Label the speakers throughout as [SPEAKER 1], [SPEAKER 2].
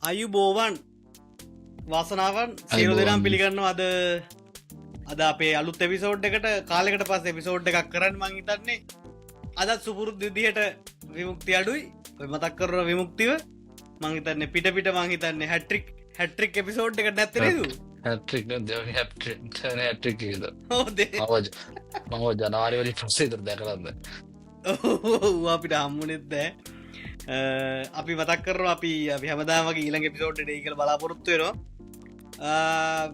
[SPEAKER 1] අයුබෝවන් වාසනාවන් සියලු දෙනාම පිළිගන්නවා අද අපේ අලුත් එපිසෝඩ් එකට කාලෙකට පස්සේ එපිසෝඩ් එකක් කරන්න මං හිතන්නේ අදත් සුපුරුදු විදිහට විමුක්තිය අඩුයි ඔය මතක් කරන විමුක්තිය මං හිතන්නේ පිට මං හිතන්නේ හැට්‍රික් එපිසෝඩ් එකට නැත්තේ නේද
[SPEAKER 2] හැට්‍රික් නේද හැට්‍රික් නේද
[SPEAKER 1] ඔව්
[SPEAKER 2] මම ජනවාරි වලින් පස්සේ ඉතින් දැකලාද
[SPEAKER 1] ඔව් අපිට හම්බුනේත් නැහැ අපි මතක් කරනවා අපි හැමදාම වගේ ඊළඟ එපිසෝඩ් එකට කියලා බලාපොරොත්තු වෙනවා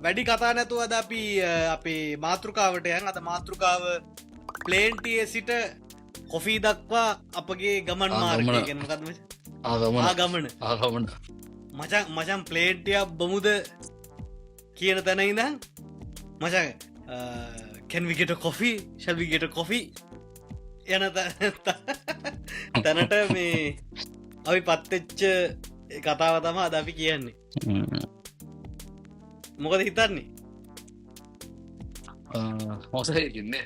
[SPEAKER 1] වැඩි කතා නැතුව අද අපි අපේ මාතෘකාවට යන් අද මාතෘකාව ප්ලේන්ටියේ සිට කොෆී දක්වා අපගේ ගමන් මාර්ගය ගැන මොකක්ද මචං ආගමන මචං ප්ලේන්ටියක් බමුද කියන තැන ඉඳන් මචං can we get a coffee shall we get a coffee යන තැනට මේ අපි පත්වෙච්ච කතාව තමා අද අපි කියන්නේ මොකද හිතන්නේ
[SPEAKER 2] හොසයින්නේ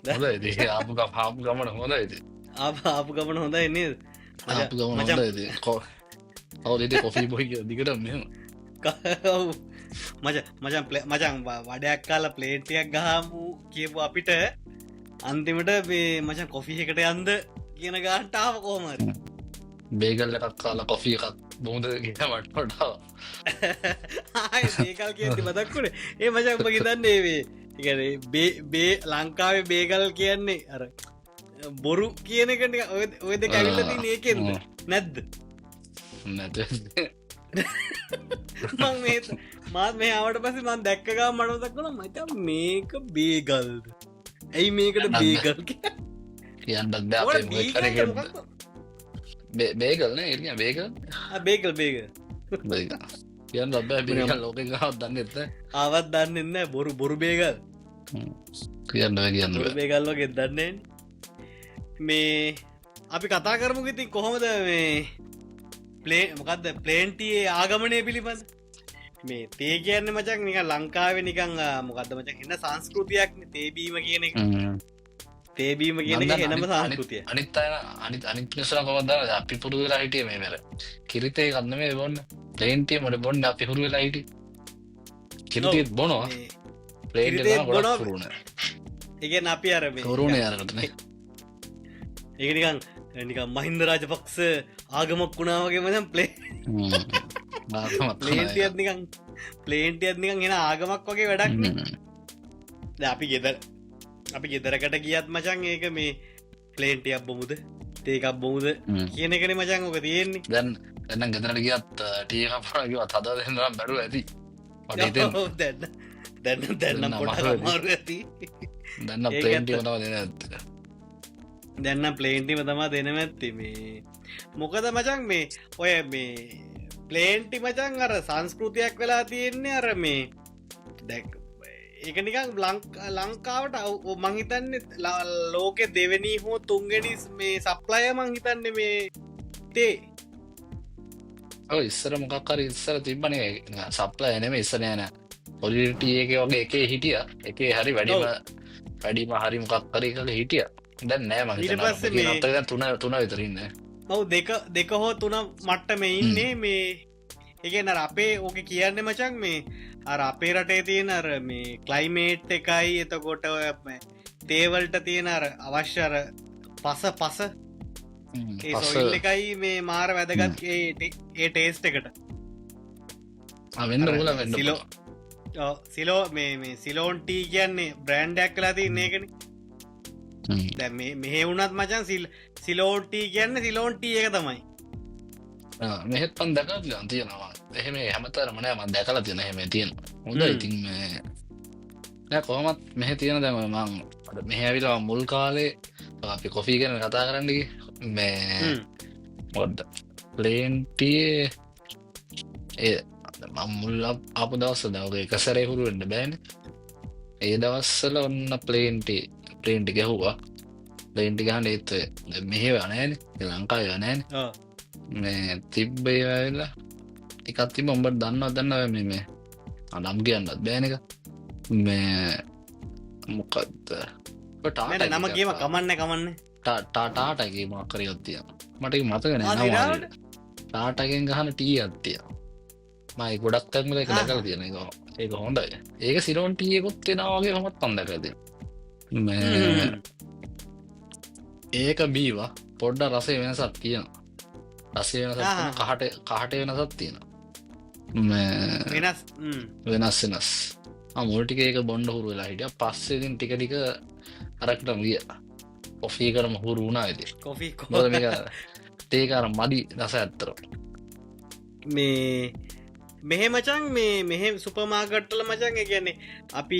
[SPEAKER 2] හොඳයිද ආපු ගමන හොඳයිද
[SPEAKER 1] ආපු ගමන හොඳයි නේද
[SPEAKER 2] ආපු ගමන හොඳයිද කවුද කොෆී බොයි දිගට මෙහෙම
[SPEAKER 1] මචං වඩයක් කාලා ප්ලේට්ටියක් ගහමු කියපු අපිට අන්තිමට මේ මචන් කොෆී එකට යන්ද කියන ගාන්ටාව කෝමරි
[SPEAKER 2] බේගල් එකක් කාලා කොෆී එකක් බොහොඳ ගමට පටාව
[SPEAKER 1] ඒකල් කියති බදක්කුණේ ඒ මචන් උඹ හිතන්නේ බේ ලංකාවේ බේගල් කියන්නේ අර බොරු කියනකට ඔයද කැවිලති ඒකෙන්ද නැද්ද
[SPEAKER 2] නැත
[SPEAKER 1] මාත් මේ ආවට පස්සේ මන් දැක්කගා මටතක් වන මත මේක බේගල්ද ඇයි මේකට බේගල්
[SPEAKER 2] කියන්නත් බේගල්න එ බේගල්
[SPEAKER 1] බේගල්
[SPEAKER 2] කියන්න බෑ ලෝක ගවත් දන්න එත
[SPEAKER 1] ආවත් දන්න එන්න බොරු බේගල්
[SPEAKER 2] කියන්න කියන්න
[SPEAKER 1] බේගල්ලෝ ගෙත් දන්නේ මේ අපි කතා කරමු ඉතින් කොහොමද මේ මොකක්ද ප්ලේන්ටියේ ආගමනය පිළිබඳ මේ තේ කියන්න මචක් නික ලංකාව නිකං මොකක්ද මචක් එන්න සංස්කෘතියක් තේබීම කියන එක තේබීම කියන එක එනම සංස්කෘතිය
[SPEAKER 2] අනිත් අනිත් නිසර කොමද අපි පුරු වෙලා හිටිය මේ මැර කිරිතේ කන්න මේ බොන්න ප්ලේන්ටිය මට බොන්න අපි හුරු වෙලා හිටි කිරිතිත් බොනවා
[SPEAKER 1] බොන ඒගෙන් අපි අරම
[SPEAKER 2] හුරුණ යාරටන
[SPEAKER 1] ඒනිකං නික මහින්ද රාජපක්ෂ ආගමක් වුණාවගේ මදම් ප්ලේන්ටියත් නිකං ප්ලේන්ටියත් නිකං එෙන ආගමක් වගේ වැඩක් අපි ගෙදරකට ගියත් මචන් ඒක මේ ප්ලේන්ටියක් බොමුද තේකක් බොමුද කියන එකන මචන් ඕක තියෙන්නේ
[SPEAKER 2] දැන්න ගෙදරට ගියත් ටියපරගවත් හද දෙන්නම් බැරුව ඇති
[SPEAKER 1] දැන්නම් පොට මාරු ඇති
[SPEAKER 2] දැන්න ප්ලේන්ටි වනව දෙන ඇත්ත
[SPEAKER 1] දැන්න ප්ලේන්ටිම තමා දෙනම ඇත්ති මේ මොකද මචන් මේ ඔය මේ ප්ලේන්ටි මචන් අර සංස්කෘතියක් වෙලා තියෙන්නේ අර මේ දැක් ඒක නිකං ලංකාවට මංහිතන්නේ ලෝකෙ දෙවනී හෝ තුන්ගෙනස් මේ සප්ලය මංහිතන්න මේ තේ
[SPEAKER 2] ඉස්සර මොකක්කර ඉස්සර තිබ්බන සප්ල එනම ඉස්සන යන පොලිටිය එක වගේ එක හිටිය එක හරි වැඩීම හරි මොකක්කර කළ හිටිය දැන් නෑ මහිත තුන විතරන්න
[SPEAKER 1] ඔවු දෙක හෝ තුන මට්ට මේ ඉන්නේ මේ එකන අපේ ඕක කියන්න මචන් මේ අර අපේ රටේ තියෙන අර මේ ක්ලයිමේට් එකයි එතකොට තේවල්ට තියෙන අර අවශ්‍යර පස ඒ සොයිල් එකයි මේ මාර වැදගත් ඒ ටේස්ට එකට
[SPEAKER 2] වෙන්න ල වෙන්න
[SPEAKER 1] සිලෝ මේ සිලෝන්ටී කියන්නේ බ්‍රෑන්්ඩක් කලා තින්නේ එකන දැ මෙහෙ වුනත් මචන් සිලෝටී කියන්න සිලෝන්ටී එක තමයි
[SPEAKER 2] මෙහෙත් පන් දැක තියෙනවා එහෙම හැමතරමන ම දැකලා තියෙන හෙම තියෙන හොඳ ඉතින් නෑ කොහමත් මෙහ තියෙන දැම මං මෙහැවිලා මුල් කාලේ අපි කොෆී ගැන කතා කරන්නකි මේ මොඩ්ඩ ප්ලේන්ටියේ ඒ මුල් අප දවස්ස දවක එක සැරේ හුරුවෙන්ට බෑන ඒ දවස්සල ඔන්න ප්ලේන්ටි ගැහුවා ප්ලේන්ටි ගහන්න ඒත් මෙහෙ වනෑන ලංකාව වනෑන මේ තිබ්බේ වෙලා එකත් තිබ ඔඹට දන්න මේ අනම් කියන්නත් බෑනක මේ මොකක්ද
[SPEAKER 1] නම කියම කමන්න
[SPEAKER 2] ටාටගේ මක්කරයොත්තිය මට මතගෙන ටාටගෙන් ගහන ටී අත්තිය මයි ගොඩක් තැන්වල එක දැකලා තියෙන එක ඒක හොඳයි ඒක සිරෝන් ටීයකුත් තියෙනවාගේ මමත් පන්දකද ඒක බීවා පොඩ්ඩ රසේ වෙනසත් තියෙන රසේ වෙනස කහට වෙනසත් තියෙන වෙනස් මුල්ටික ඒක බොන්ඩ හුරු වෙලා හිටිය පස්සේදින් ටිකටික අරක්ටම ගිය කොෆී කරම හුරු වුණා ඇති
[SPEAKER 1] කොෆී
[SPEAKER 2] තේකාර මඩි රස ඇත්තර
[SPEAKER 1] මේ මෙහෙ මචන් මෙහෙ සුපමාගට්ටල මචන් කියන්නේ අපි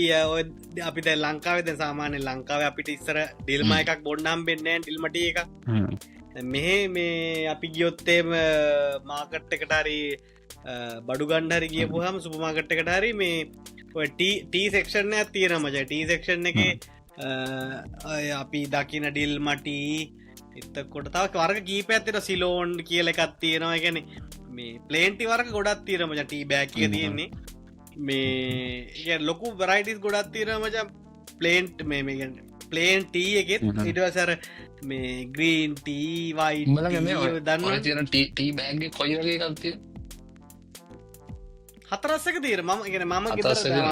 [SPEAKER 1] අපි දැ ලංකාවද සාමාන්‍ය ලංකාව අපිට ඉස්සර ඩිල්ම එකක් බොන්්නම් බෙන්නෑ ඩිල්මට එක මෙහෙ මේ අපි ගියොත්තේම මාකට් එකටරි බඩු ගණ්ඩහරි කියපුහම සුපමාගට්ට එකටහරි මේ ටී සෙක්ෂණ ඇත් තියෙන මච ටී සෙක්ෂන් එක අපි දකින ඩිල් මටී එත්තකොට තව වර්ග කීප ඇත්තට සිලෝන් කියල එකත් තියෙනවා ගැන මේ පලේන්ටි වර්ග ගොඩත් තීර මච ටී බෑක්ක තියෙන්නේ මේ ලොකු බරයිටිස් ගොඩත් තීර මච පලේන්ට් මේ පලේන් ටී එකෙත් ඉටවසර මේ ග්‍රීන් ටීවයි දන්න
[SPEAKER 2] තියන ටී බෑන්ගේ කොයිරගේ කල්තිය
[SPEAKER 1] හතරස්සක තීර ම ගෙන ම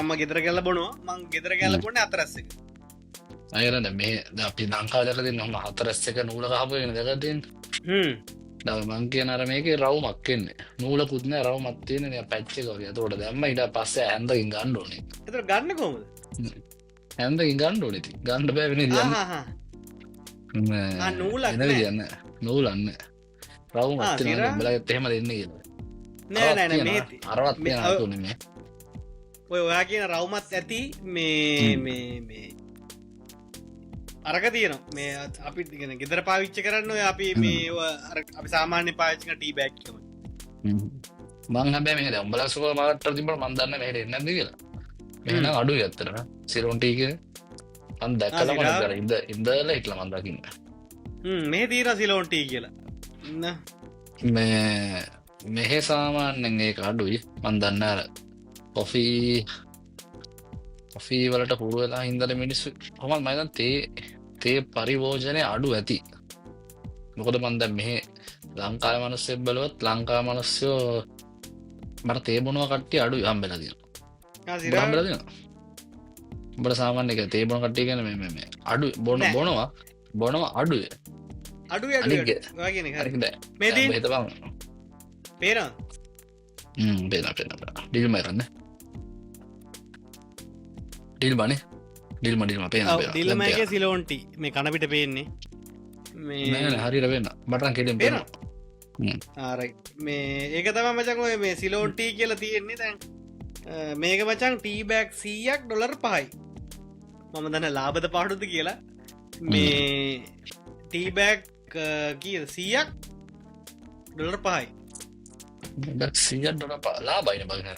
[SPEAKER 1] ම ගෙදර කල බොනවා මං ගෙදර කැල බොන්න අතරස්සක
[SPEAKER 2] අයරන මේ අපි ලංකාදකද නොම හතරස්සක නූල කාපගෙන දෙකතින් දව මං කියන අර මේක රවුමක් කෙන්නේ නූල පුත්න රව මත්තියන පැච්චකව තෝට දැම්ම ඉට පස්ස ඇන්දකින් ගණ්ඩෝන
[SPEAKER 1] එත ගන්න කොමද
[SPEAKER 2] ඇන්දකින් ගණ්ඩෝනති ගණ්ඩ පැවෙන
[SPEAKER 1] නූල
[SPEAKER 2] කියන්න නූලන්න රවු මත් බලගත් එහෙම දෙන්න කියලා
[SPEAKER 1] නෑ
[SPEAKER 2] අරවත් මේ
[SPEAKER 1] ඔය ඔයා කියන රවමත් ඇති මේ අරක තියන මේ අපි ගෙන ගෙදර පාවිච්ච කරන්න අපි මේ අපි සාමාන්‍ය පාච්චික ටී බැක්කම
[SPEAKER 2] මං හැබැ මේ උඹල සුව මට තිබට මන්දන්න හට එන්නද කියලා මෙන අඩු ඇත්තරන සිරුන්ටීක අන් දැක්කල කර ඉදල හිටල මන්දකින්න
[SPEAKER 1] මේ තීර සිලෝන්ටී කියලා
[SPEAKER 2] මේ මෙහෙ සාමාන්‍යෙන් ඒක අඩුයි මන්දන්න අර කොෆී වලට පුරුවෙලා හින්දල මිනිස්සු හොමල් මයිදන් තේ පරිවෝජනය අඩු ඇති මොකද මන්ද මෙහෙ ලංකාය මනුස්සෙ බලුවත් ලංකා මනුස්්‍යයෝ මට තේබුණුව කට්ටිය අඩු හම්බෙලදින බට සාමාන්‍ය එක තේබුණ කට්ටිය ගැන මේ අඩු බොනවා අඩුය
[SPEAKER 1] අඩු
[SPEAKER 2] හිතබං
[SPEAKER 1] පේර
[SPEAKER 2] පේන ඩිල්ම රන්න ඩිල් බනේ ඩිල්මඩිල්ම පේන
[SPEAKER 1] ඩිල්මගේ සිලෝන්ටි මේ කනපිට පේන්නේ
[SPEAKER 2] මේ හරිර වෙන්න බටන් කෙටෙන් පේන
[SPEAKER 1] ආරයි මේ ඒක තම මචන්ඔය මේ සිලෝන්ටී කියල තියෙන්නේ තැන් මේක මචන් ටීබැක් සීයක් ඩොලර් පහයි මම දන්න ලාබද පාඩුද කියලා මේ ටීබැක් කිය සීයක් ඩොලර් පහයි
[SPEAKER 2] සියඩොල ලාබයින බගන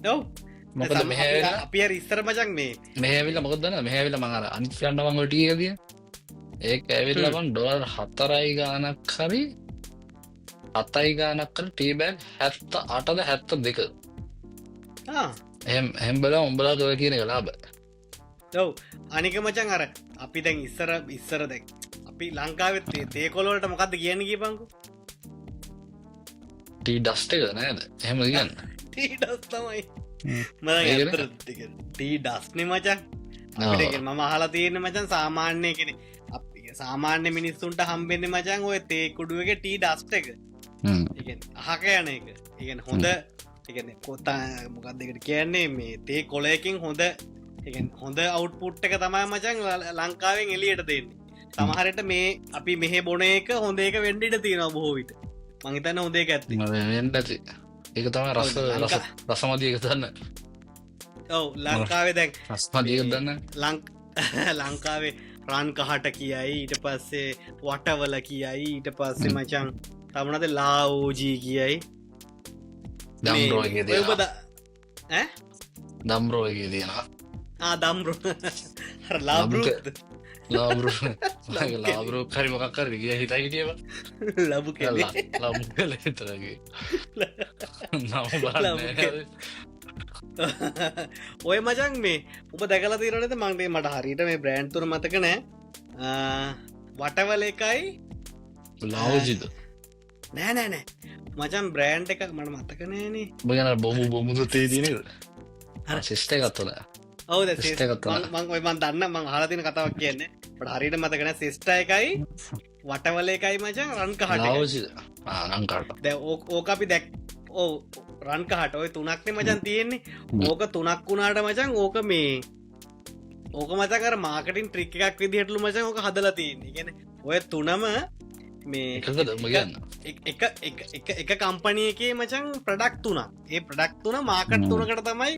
[SPEAKER 1] දව්
[SPEAKER 2] මොකද මෙහ
[SPEAKER 1] අපිය ඉස්තර මචන් මේ
[SPEAKER 2] මෙහවිල මොකදන්න මෙහවිල මඟර අනිස්යන්නවංගොටියදිය ඒක ඇවිල්ලබන් ඩොලර් 4 ගානක් හරි 7 ගානක් කර ටීබැක් 78 එහම්බල උඹලා ගව කියන ලාබ
[SPEAKER 1] දව් අනික මචන් අර අපි දැන් ඉස්සර දැක් අපි ලංකාවෙත් තේකොලොලට මොකක්ද කියන්න කියපංකු
[SPEAKER 2] ටී ඩස්ට එක නෑද එහෙම කියන්න
[SPEAKER 1] ටී ඩස් තමයි ටී ඩස්නේ මචන් මම අහලා තියෙන මචන් සාමාන්‍ය කෙනෙ අපි සාමාන්‍ය මිනිස්සුන්ට හම්බෙන්න මචන් ඔය තේකුඩුවගේ ටී ඩස්ට එක අහක යන එක ඉගැන හොඳ එකන කොත්තා මොකක් දෙකට කියන්නේ මේ තේ කොලයකින් හොඳ හොඳ අවුට්පුට් එක තමයි මචන් ලංකාවෙන් එලියට දෙන්නේ සමහරට මේ අපි මෙහෙ බොන එක හොඳ එක වෙන්ඩිට තියෙනවා බොහෝවිට මංහිතන්න හොදේ ඇත්ති
[SPEAKER 2] ඇති ඒක තම රසමදියක දන්න
[SPEAKER 1] ඔව ලංකාවේ දැක්
[SPEAKER 2] රස්මදියක දන්න
[SPEAKER 1] ලංකාවේ රන් කහට කියයි ඊට පස්සේ වටවල කියයි ඊට පස්සේ මචන් තමනද ලාවෝජී කියයි
[SPEAKER 2] දම්රෝගේ තියෙනවා
[SPEAKER 1] දම්රු ලාබරු
[SPEAKER 2] ලාබරු කරි මොකක්කර ගිය හිත හිටියව
[SPEAKER 1] ලබු
[SPEAKER 2] ලබු කල හිතරගේ
[SPEAKER 1] ඔය මචන් මේ උප දැකල තිරනත මංගේ මට හරිට මේ බ්‍රෑන්්තුර මතක නෑ වටවල එකයි
[SPEAKER 2] ලාවජිද
[SPEAKER 1] නෑ නෑ නෑ මචන් බ්‍රෑන්් එකක් මට මත්තකනෑනේ
[SPEAKER 2] බගන බොමුතු තේදනද
[SPEAKER 1] අර
[SPEAKER 2] ශිෂ්ටය කත්තුල
[SPEAKER 1] ඔවද
[SPEAKER 2] සිස්ටය කත්තුල
[SPEAKER 1] මං ඔයමන් දන්න මං හලතින කතාවක් කියන්නේ පට හරිට මතකන සිස්ට එකයි වටවල එකයි මචන් රන්කහට
[SPEAKER 2] නංකාට
[SPEAKER 1] දැ ඕක අපි දැක් ඕ රන්කහට ඔය තුනක්නේ මචන් තියෙන්නේ ඕක තුනක් වුණාට මචන් ඕක මේ ඕක මතකර මාකටින් ට්‍රික් එකක් විදිහටලු මචන් ඕක හදලා තියන්නේ ගැන ඔය තුනම මේ
[SPEAKER 2] එකගන්න
[SPEAKER 1] එක කම්පනියකේ මචන් ප්‍රඩක්් තුනා ඒ ප්‍රඩක්් තුන මාකට් තුනකට තමයි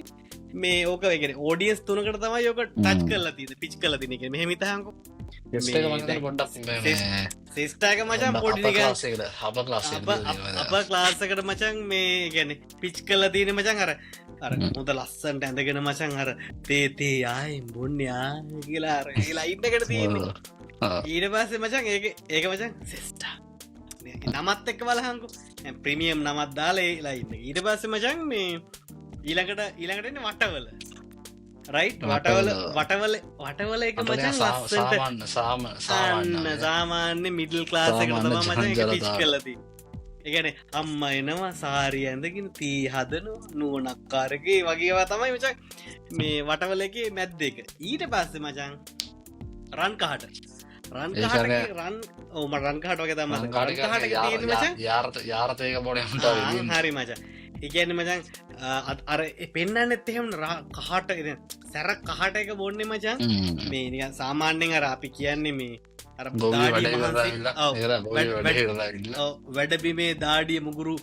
[SPEAKER 1] මේ ඕක වගෙන ඕඩියස් තුනකට තමයි යෝක ටච් කරලා තිද පිච් කල තිනක මෙහමිතහකු ශේෂ්ඨාක මචන් පොඩික
[SPEAKER 2] හබ ලාස
[SPEAKER 1] අප ක්ලාසකට මචන් මේ ගැන පිච් කල්ල තියෙන මචන් අර මුොද ලස්සන්ට ඇඳගෙන මචන් අර තේතේ ආයි බොන්නයා කියලා කියලා ඉන්නකට තියෙන ඊට පස්සේ මචන් ඒක මචන් සෙස්ටා නමත් එක්ක බලහංකු ප්‍රමියම් නමත් දාලා ලයින්න ඊට පස්සේ මචන් මේ ඊළඟට වටවල රයි් වටවල එක මචන් ලස්සට සාමාන්‍ය මිඩල් ක්ලාසක තම මචන් පිච් කලති එකන අම්ම එනවා සාරිය ඇඳකින් තී හදනු නුවනක්කාරගේ වගේවා තමයි මචන් මේ වටවල එක මැද්ද එක ඊට පස්සේ මචන් රන්කහට රන් ඕම රන්කාට වගේ තම
[SPEAKER 2] යාරතයක බොඩ
[SPEAKER 1] හරි මචන් එකන්න මචන් අර පෙන්න්න එත්තහෙම කහට සැර කහට එක බොන්නේ මචන් මේ නික සාමාන්‍යෙන් අර අපි කියන්නේ මේ අර වැඩබිමේ දාඩිය මුගුරු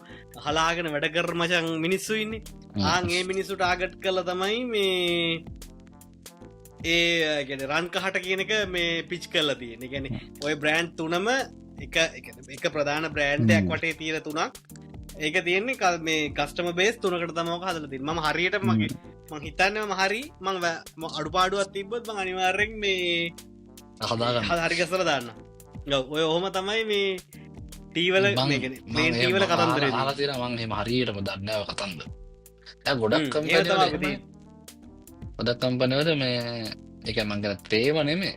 [SPEAKER 1] හලාගෙන වැඩකර මචන් මිනිස්සු ඉන්නේ ආගේ මිනිස්සුට ආගට් කල තමයි මේ ඒ රන්කහට කියනක මේ පිච් කල්ල තියෙන ගැන ඔය බ්‍රෑන්් තුනම එක ප්‍රධාන බ්‍රෑන්්ඩයක් වටේ තීර තුනක් ඒක තියෙන්නේ කල් මේ කස්ටම බේස් තුනකට තමක හදලති ම හරියට මගේ මං හිතන්නම හරි මං අඩුපාඩුවත් තිබ්බත් මං අනිවාර්යෙන් මේ හරිකසල දාන්න ඔය ඔහොම තමයි මේ ටීවල ටීවල කතන්දර
[SPEAKER 2] හලතිර මං හරියටම දන්නාව කතන්ද ගොඩක් ගොඩක් කම්පනවද මේ එක මංගන ත්‍රේව නෙමේ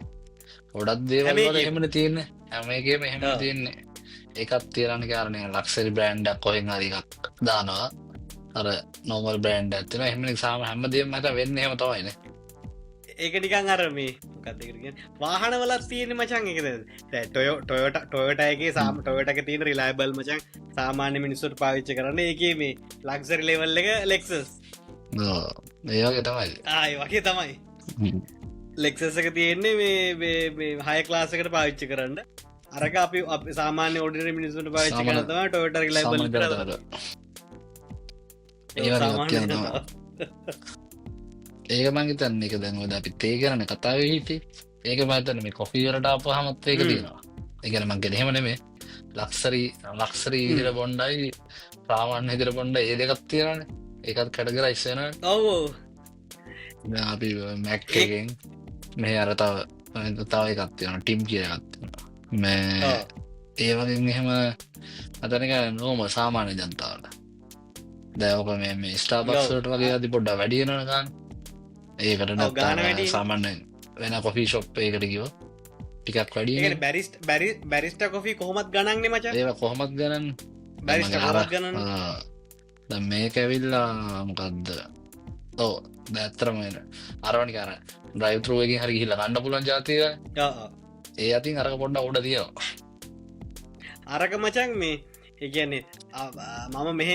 [SPEAKER 2] ගොඩක් දේවල් එහෙමන තියන්න හැමගේ මෙහෙම තියන්නේ එකත් තේරණ කාරණය ලක්සරි බ්‍රන්්ඩක් කොහෙන් හරිකක් දානවා අර නොමල් බ්‍රන්ඩ් ඇතින එහම සාම හැමදීම මත වෙන්න හෙම තවයින
[SPEAKER 1] ඒක නිකන් අරමේ කතකරගෙන වාහනවලත් තියෙන මචන් එකද ටොයටගේ සාම ටොයටක තියෙන රිලායිබල් මචන් සාමාන්‍ය මිනිස්සුට පාවිච්ච කරන්න ඒක මේ ලක්සරි ලෙවල් එක ලෙක්සස්
[SPEAKER 2] ඒවගේ තමයි
[SPEAKER 1] ආය වගේ තමයි ලෙක්සසක තියෙන්නේ මේ හය ක්ලාසකට පාවිච්චි කරන්න අරක අපි සාමාන්‍ය ඔඩිර මිනිසුට පාච්චි කරතම ටොට ලබ
[SPEAKER 2] ඒක මංගි තන්න එක දැන්වද අපි තේ කරන කතාව හිටි ඒක මතන මේ කොෆීවලට අප හමත් ඒක තියෙනවා එකන මංගෙන හෙමන මේ ලක්සරී ඉදිර බොන්්ඩයි ප්‍රාමාන්‍ය ඉදිර බොන්්ඩ ඒ දෙකත් තියෙනන ඒකත් කැටගර ඉස්සන
[SPEAKER 1] ඔවෝ
[SPEAKER 2] අපි මැක්කගෙන් මේ අරතාව තාව එකත් තියෙන ටිම් කියගත්තිෙන මේ ඒවකින් එහෙම අතනක නෝම සාමාන්‍ය ජනතාවට දැවක මේ ස්ටාබක්සට වගේ අති පොඩ්ඩ වැඩියනනගන්න ඒකට ගාන සාමාන්‍ය වෙන කොෆී ශොප් ඒකට කිව ටිකක් වැඩිය
[SPEAKER 1] බැරිස්ට කොෆී කොහොමත් ගණන්න්නේ මච
[SPEAKER 2] ඒ කොහොමත් ගණන්
[SPEAKER 1] ගණන්
[SPEAKER 2] මේක ඇවිල්ලා මොකක්ද ඕ දැත්තරම අරවනි කාර ්‍රයිවතරුවකින් හරි හිල්ල ගන්න පුලන් ජාතිය ඒ අතින් අරක පොඩ්ඩ උඩ තියෝ
[SPEAKER 1] අරක මචන් මේ ඒගැන්නේ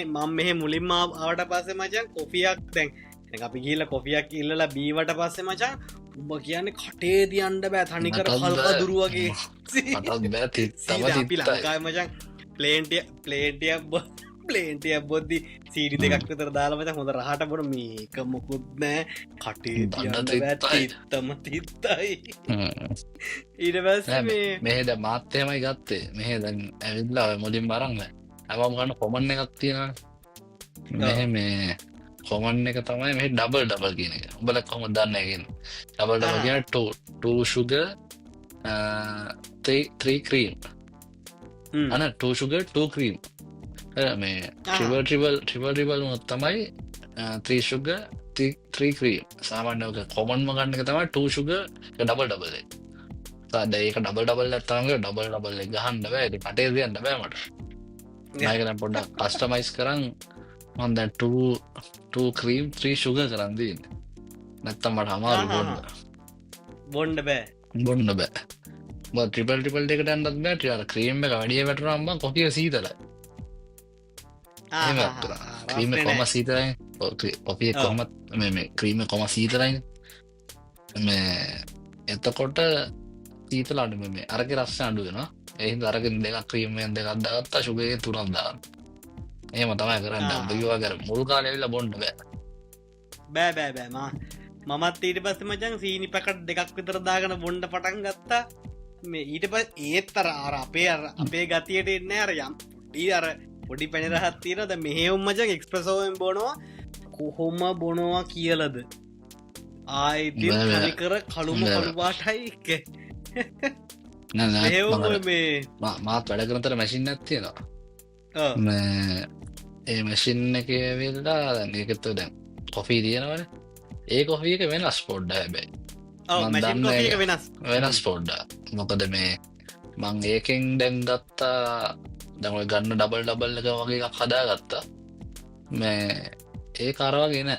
[SPEAKER 1] මම මෙහ මුලින්ම ආවට පස්සේ මචන් කොෆියක් දැන් අපි කියල කොෆියක් ඉල්ලලා බීවට පස්සේ මචන් උඹ කියන්නේ කටේ තියන්ට බෑ තනිකර හල්ක දුරුවගේ ලංකායි මචන් ප්ලේන්ටිය බොද්දි සීරි දෙකක් විතර දාලාමච හොඳ රහට බොන මේක මොකුත් නෑ කටේ තම තිත්තයි ඊට
[SPEAKER 2] මෙහෙද මාත්‍යයමයි ගත්තේ මෙහෙ දැන් ඇවිල්ලා මුලින් බරන්න ඇවම් ගන්න කොමන්න එකක් තියෙන මෙහ මේ කොමන් එක තමයි මේ ඩබල් කියන එක උඹල කොම දන්නගෙන ඩබල් කියන ටූෂුග ත්‍රීක්‍රීම් අන ටූෂුග ටූ ක්‍රීම් මේ ට්‍රිබල් මොත් තමයි ත්‍රීශුග ත්‍රීක්‍රීම් සාමාන්‍යක කොමන්ම ගන්න එක තමයි ටූෂුග ඩබල් ඒක ඩබල් ඇත්තමගේ ඩබල් ගහන්ඩ බෑ පටේ තියන්න බෑමට මයකන පොඩ්ඩක් කස්ටමයිස් කරන්න හොන්ද 2 ක්‍රීම් 3 ශුග කරන්දන්න නැත්තම් මට අමාරු බොන්න
[SPEAKER 1] බොන්්ඩ බෑ
[SPEAKER 2] බොන්න බෑ ට්‍රිපල් ටිපල් එකට ඇන්නත් බෑ අර ක්‍රීම් එක වැඩිය වැටරම්ම කොටිය සීතල ක්‍රීම කොම සීතරයි ඔපිය කොමත් මේ ක්‍රීම කොම සීතරයි මේ එතකොට සීතල අඩුම මේ අරක රස්ස අඩුවෙන එහි අරගෙන දෙක ක්‍රීමෙන් දෙකක් දාගත්තා ශුභය තුරන්දා ඒම තමයි කරන්න බිවා කර මුල් කාලෙවිල්ල බොන්්ඩ බෑ
[SPEAKER 1] බෑබෑබෑමා මමත් ඊට පස්ස මචන් සීනි පැකට දෙකක් විතර දාගන බොන්්ඩ පටන් ගත්තා මේ ඊට පස් ඒත්තර අර අපේ ගතියට එන්න අර යම් ඩී අර පොඩි පැනිරහත් තියෙනද මෙහෙවුම් මචන් එක්ස්ප්‍රසෝවෙන් බොනවා කොහොම බොනවා කියලද ආයිති කර කළුම කළුපාටයි මේ
[SPEAKER 2] මාත් වැඩ කරතර මැසින් ඇත්තියෙනවා ඒ මැසින් එක වෙල්ලා ඒකත්ව දැන් කොෆී තියෙනවන ඒ කොෆියක වෙනස් පොඩ්ඩ හැබැයි වෙනස් පොඩ්ඩ මොකද මේ මං ඒකෙන් දැන් ගත්තා දැම ගන්න ඩබල් එක වගේ එකක් හදා ගත්තා මේ ඒ කරවාගෙන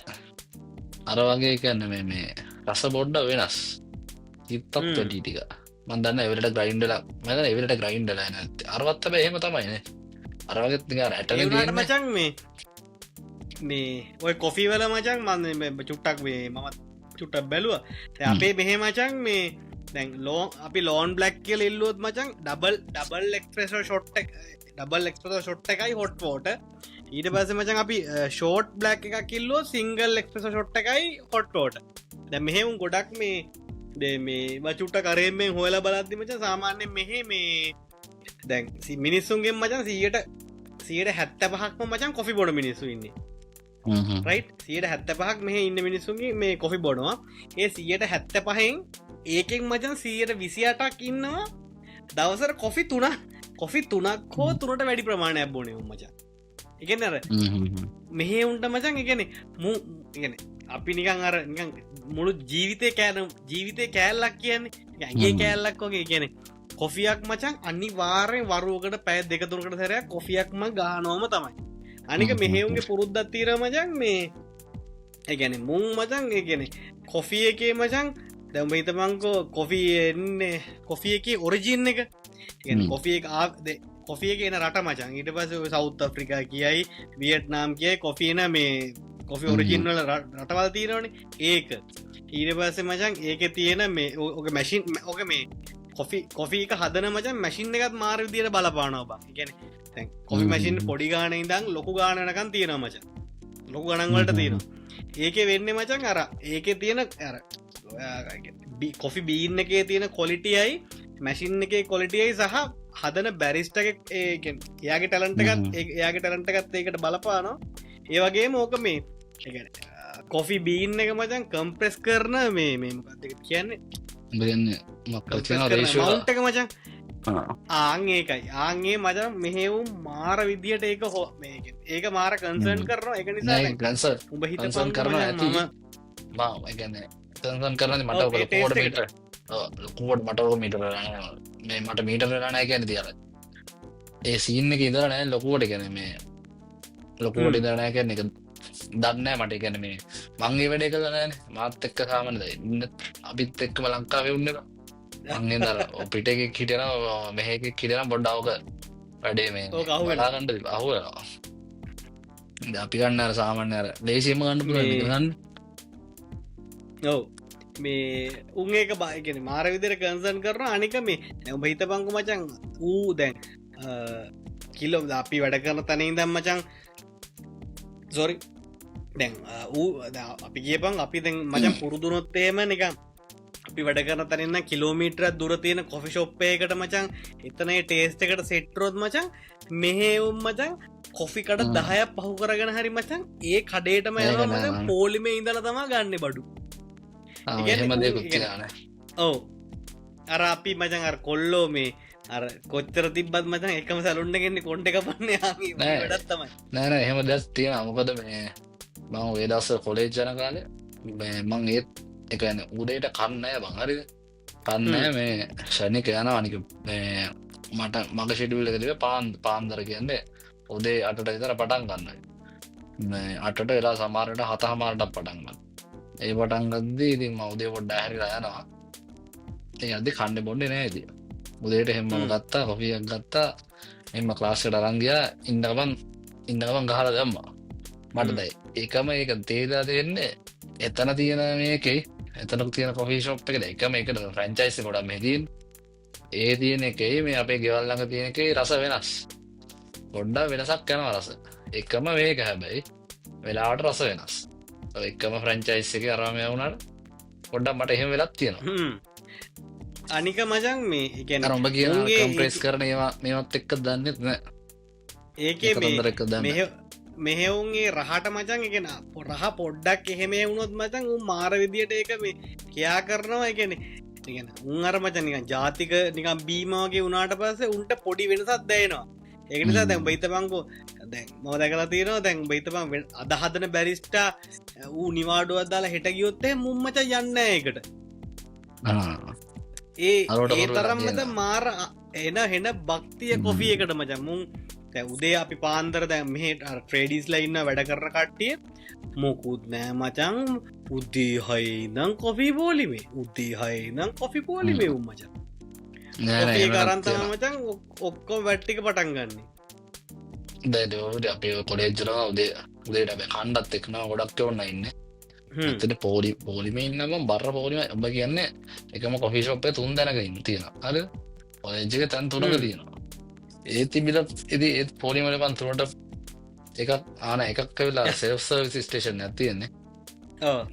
[SPEAKER 2] අර වගේ කන්න මේ රස බොඩ්ඩ වෙනස් හිත්තත් ටිටික මන්දන්න එවලට ග්‍රයින්ඩල මැද එවලට ග්‍රයින්ඩල නැත අරවත්ත බැහෙම තමයින අරවගත් ඇට
[SPEAKER 1] මචන් මේ ඔය කොෆීවල මචන් මන්න චුට්ටක් වේ මමත් චුට්ටක් බැලුව අපේ මෙහෙ මචන් මේ දැන් ලෝ අපි ලෝන් බ්ලක් කියල ඉල්ලුවොත් මචන් ඩබල් එක්ස්ප්‍රෙස ෂොට් ඩබල් එක්ස්ප්‍රස ෂොට් එකයි හොට්වෝට ඊට පස මචන් අපි ෂෝට් බ්ලක් එක කිල්ලෝ සිංගල් එක්ස්ප්‍රස ෂොට් එකයි හොට්ටෝට දැ මෙහෙවුම් ගොඩක් මේ වචුට්ට කරෙන්ෙන් හොල බලද්දි මච සාමාන්‍ය මෙහෙ මේ දැන් මිනිස්සුන්ගේ මචන් සියට හැත්ත පහක්ම මචන් කොෆි බොඩ මිනිස්සු ඉන්නේ රයි් සියට හැත්ත පහක් මෙහ ඉන්න මිනිස්සුන්ගේ මේ කොෆි බොනවා ඒ සියට හැත්ත පහෙන් ඒකෙන් මචන් සියට 28ක් ඉන්නවා දවසර කොෆි තුනක් හෝ තුනට වැඩි ප්‍රමාණයක් බොනේ මචා එකන අර මෙහේ උන්ට මචන් එකන ඉගෙන අපි නිකන් අර මුළු ජීවිතය කෑල්ලක් කියන්නේ ඇගේ කෑල්ලක් වගේ කියන කොෆියක් මචන් අනිවාරෙන් වරුවකට පැය දෙකතුරකට සැරයක් කොෆියක්ම ගානෝම තමයි අනික මෙහෙවුන්ගේ පුරුද්දත් තීර මචන් මේ ඒගැන මුං මචන් ඒගෙන කොෆිය එකේ මචන් දැම හිතමංකෝ කොෆී එන්නේ කොෆිය එක ඔරිජින් එක කොෆිය කොෆිය කියන රට මචන් ඊට පස සෞත් අප්‍රිකා කියයි වියට්නාම් කියයි කොෆීන මේ කොෆි ඔරිජින්වල රටවල් තීරවන ඒක ඊට පස්සේ මචන් ඒක තියෙන මේ ඕක මැසින් ඕක මේ කොෆි එක හදන මචන් මැසින් එකත් මාර විදියට බලපානවා බා ගැන කොෆි මැසින් පොඩි ගාන ඉදං ලොකු ගානනකන් තියෙන මචන් ලොකු ගණන්වලට තියෙනවා ඒක වෙන්න මචන් අර ඒක තියෙන අර කොෆි බීන්න එකේ තියෙන කොලිටියයි මැසින් එක කොලිටියයි සහ හදන බැරිස්ටක එයාගේ ටලන්ටකත් එයාගේ ටලන්ටකත් ඒකට බලපානවා ඒවගේ මෝක මේ කොෆි බීන්න එක මචන් කම්ප්‍රෙස් කරන මේ මොකක්ද කියන්නේ මවුන්ටක මචන් ආං ඒකයි ආන්ගේ මචන් මෙහෙවුම් මාර විදියට ඒක හෝ ඒක මාර කන්සර්න් කරනවා එක නිසා
[SPEAKER 2] ගන්ස
[SPEAKER 1] උඹ හිත
[SPEAKER 2] කරන ඇති ගැන කන්සන් කරන මට කෝඩ මීට ලොකුවට මටෝ මීට මේ මට මීට රණය ගැන තියර ඒ සීන්න එක ඉදරනෑ ලොකුවට ගැන මේ ලොකුවට ඉදරණය කරන එක දන්න මට ගැන මේ මංගේ වැඩේ කලනෑන මාත් එක්ක සාමනද ඉන්න අපිත් එක්කම ලංකාව උන්න අන්නේ දර පිට එකක් හිටන මෙහක කිටන බොඩ්ඩාවක වැඩේ මේ ගහුලාගන්නඩ අහුවනවා අපි ගන්න සාමාන්‍ය අර ලේසිම ගන්න පුරගන්න
[SPEAKER 1] ඔව මේ උන් ඒක බායගෙන මාර විදිර කන්සන් කරන අනික මේ නැම හිත පංකු මචන් ඌ දැන් කිල්ලො අපි වැඩ කරන තනින් දම් මචන් සොරි දැන් ඌ අපි කියපන් අපි දැන් මචන් පුරුදුනොත්තේම නිකම් අපි වැඩ කරන තනින්න කිලෝමීටර් දුර තියෙන කොෆි ෂොප් එකකට මචන් එතනේ ටේස්ට් එකට සෙට්ටරොත් මචන් මෙහෙවුම් මචන් කොෆි කඩ 10ක් පහු කරගෙන හරි මචන් ඒ කඩේටම යනවා මචන් පොලිමේ ඉඳලා තමයි ගන්න බඩු ඔව් අර අපි මචන් අර කොල්ලෝ මේ අර කොච්චර තිබ්බත් මචන් එකම සැලුන්ඩගෙන්නේ කොන්්ඩ එක පන්නේ ඩත් තමයි
[SPEAKER 2] නෑන එහෙම දැස් තියෙන අමකද මේ මං වේදස්ස කොලේජ් ජන කාලය මං ඒත් එකන උඩේට කන්නය බංහරි කන්නය මේ ෂණික යන අනික මට මග ෂෙඩුවල එකතිව පාන්දර කියන්නේ උදේ 8ට විතර පටන් ගන්නවා 8ට වෙලා සමහරට 7:00ට පටන් ගන්නවා ඒ පටන් ගද්දී ඉතින් මම උදේ පොඩ්ඩක් ඇහැරිලා යනවා ඉතින් අද කන්නේ බොන්නේ නැහැ ඉතින් උදේට හැමම ගත්තා කොෆි එකක් ගත්තා එම්ම ක්ලාස් එකට අරන් ගියා ඉන්නගමන් ගහලා දැම්මා මට දැයි එකම ඒක තේරලා දෙන්නේ එතන තියෙන මේකේ එතන තියෙන කොෆි ෂොප් එකේ එකම එකට ෆ්‍රැන්චයිසි ගොඩක් මේ තියෙන ඒ තියෙන එකේ මේ අපේ ගෙවල් ළඟ තියෙන එකේ රස වෙනස් පොඩ්ඩක් වෙනසක් යනවා රස එකම මේක හැබැයි වෙලාවට රස වෙනස් එකම ෆ්‍රැන්චයිසි එකේ අරම වුණාට පොඩ්ඩක් මට එහෙම වෙලක් තියෙනවා
[SPEAKER 1] අනික මචං මේ කියන්නේ
[SPEAKER 2] අර උඹ කියන කම්ප්‍රෙස් කරන ඒවා මේවත් එක්ක දන්නෙත් නෑ
[SPEAKER 1] ඒකේ
[SPEAKER 2] තොන්දර එක්ක දන්නේ
[SPEAKER 1] මෙහෙවුන්ගේ රහට මචන් එකන රහ පොඩ්ඩක් එහෙම වුණොත් මචන් උන් මාර විදියට ඒක මේ කියා කරනවා එකන ඉගෙන උන් අර මචන් නිකන් ජාතික නිකන් බීමවගේ උනාට පස්සේ උන්ට පොඩි වෙනසක් දැනෙනවා ඒක නිසා දැන් බයිතපංකෝ දැන් මම දැකලා තියෙනවා දැන් බයිතපං අද හදන බැරිස්ටා ඌ නිවාඩුවක් දාලා හෙට ගියොත් එහෙනම් මුන් මචන් යන්නේ නැහැ ඒකට ඒ තරම්මද මාර හෙන භක්තිය කොෆී එකට මචන් මුන් උදේ අපි පාන්දර දැ මේ ට්‍රේඩිස්ලා ඉන්න වැඩ කරන කට්ටිය මොකුත් නෑ මචන් උද්දී හයි නම් කොෆී පෝලිමේ උද්දී හයි නම් කොෆි පෝලිමේ උම් මචන් කරන්තම මචන් ඔක්කො වැට්ටික පටන් ගන්නේ
[SPEAKER 2] දැ අපේ කොඩේජරවා උදේ උදේට බ කණ්ඩත් එක්න ගොඩක් ඔන්න ඉන්න එතට පෝලිම ඉන්නම බර පෝලිම ඔබ කියන්නේ එකම කොෆිෂෝප්ය තුන් දැනක ඉන්න තියෙන අර ඔයජක තැන් තුනක තියෙනවා ඒ තිබිල ඉදි ඒත් පෝලිමට පන්තුරට එක ආන එකක් වෙලා සෙල් සර්විසි ස්ටේෂන් ඇතියෙන්නේ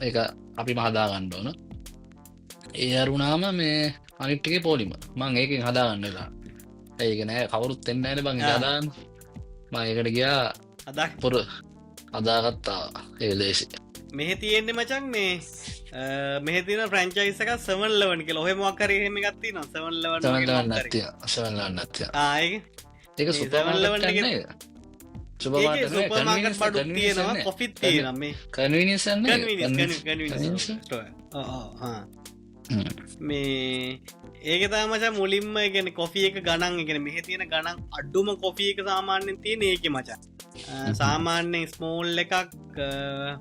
[SPEAKER 2] එක අපි මහදා ගණ්ඩෝන ඒ අරුණාම මේ අනිට්ටික පෝලිම මං ඒකින් හදාගන්නලා ඒක නෑ කවුරුත් එන්න ඇන බං හදාන්න මයකට ගියා
[SPEAKER 1] අදක්
[SPEAKER 2] පොර අදාගත්තා ඒ දේශි
[SPEAKER 1] මෙහ තියෙන්නේ මචන් මේ මෙහතින ෆ්‍රංචයිසක සවන්ලවන කෙ ඔහෙ මක්කර හෙම ගත්ති න සවන්ලවන්න
[SPEAKER 2] සවල්ලන්න ඇත්ය
[SPEAKER 1] ආය
[SPEAKER 2] ඒක සුපමලවන්න
[SPEAKER 1] සුපමාකත් පඩු තියෙනවා කොෆිත් තියෙන මේ
[SPEAKER 2] කනවිනිසන්න
[SPEAKER 1] මේ ඒක තමච මුලින්ම ගෙන කොෆිය එක ගණන් ගෙන මෙහ තියෙන ගණන් අඩ්ඩුම කොෆිය එක සාමාන්‍යෙන් තියෙන ඒක මචා සාමාන්‍යෙන් ස්මෝල් එකක්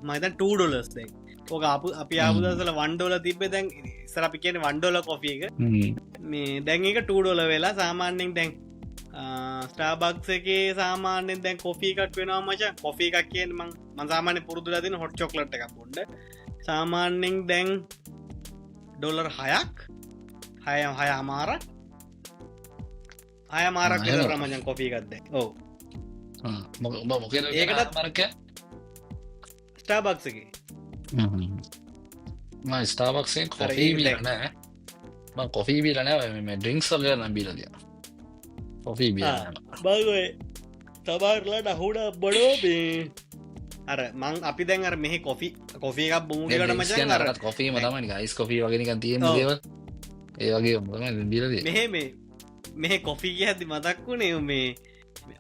[SPEAKER 1] මතන් $2 දෙක් ඕක අපි ආපුදසල වන්ඩෝල තිබේ දැන් සරපි කියන වන්ඩෝල කොෆිය එක මේ දැන් එක $2 වෙලා සාමාන්‍යෙන් දැන් ස්ටාබක්ස එකේ සාමාන්‍යෙන් දැන් කොෆී එකක් වෙනවා මචා කොෆී එකක් කියෙන් මං සාමාන්‍ය පුරුදුලා තින හොට් චොක්ලට් එකක් බොන්ඩ සාමාන්‍යෙන් දැන් $6ක් හය අමාරක් අය මාරක් රමජන් කොෆී එකක්ද ඕ
[SPEAKER 2] ඒකටත් මරක
[SPEAKER 1] ස්ටාබක්සගේ
[SPEAKER 2] ස්ටාබක්සේ කොෆී නෑ කොෆී බිලනෑ මේ ඩිංක්සල්ල නම්බිලදිය කොෆී බිය
[SPEAKER 1] බගය තබාරලාට අහුඩ බොඩෝබේ අර මං අපි දැන් අර මෙහි කොෆි කොෆී එකක් බොමුගට මචන් අරත්
[SPEAKER 2] කොෆී මතමනි යිස් කොෆී වගෙනක තියෙන දේව ඒ වගේ බිලද
[SPEAKER 1] මෙහෙ මේ මෙහ කොෆී ඇති මතක් වුණේ මේ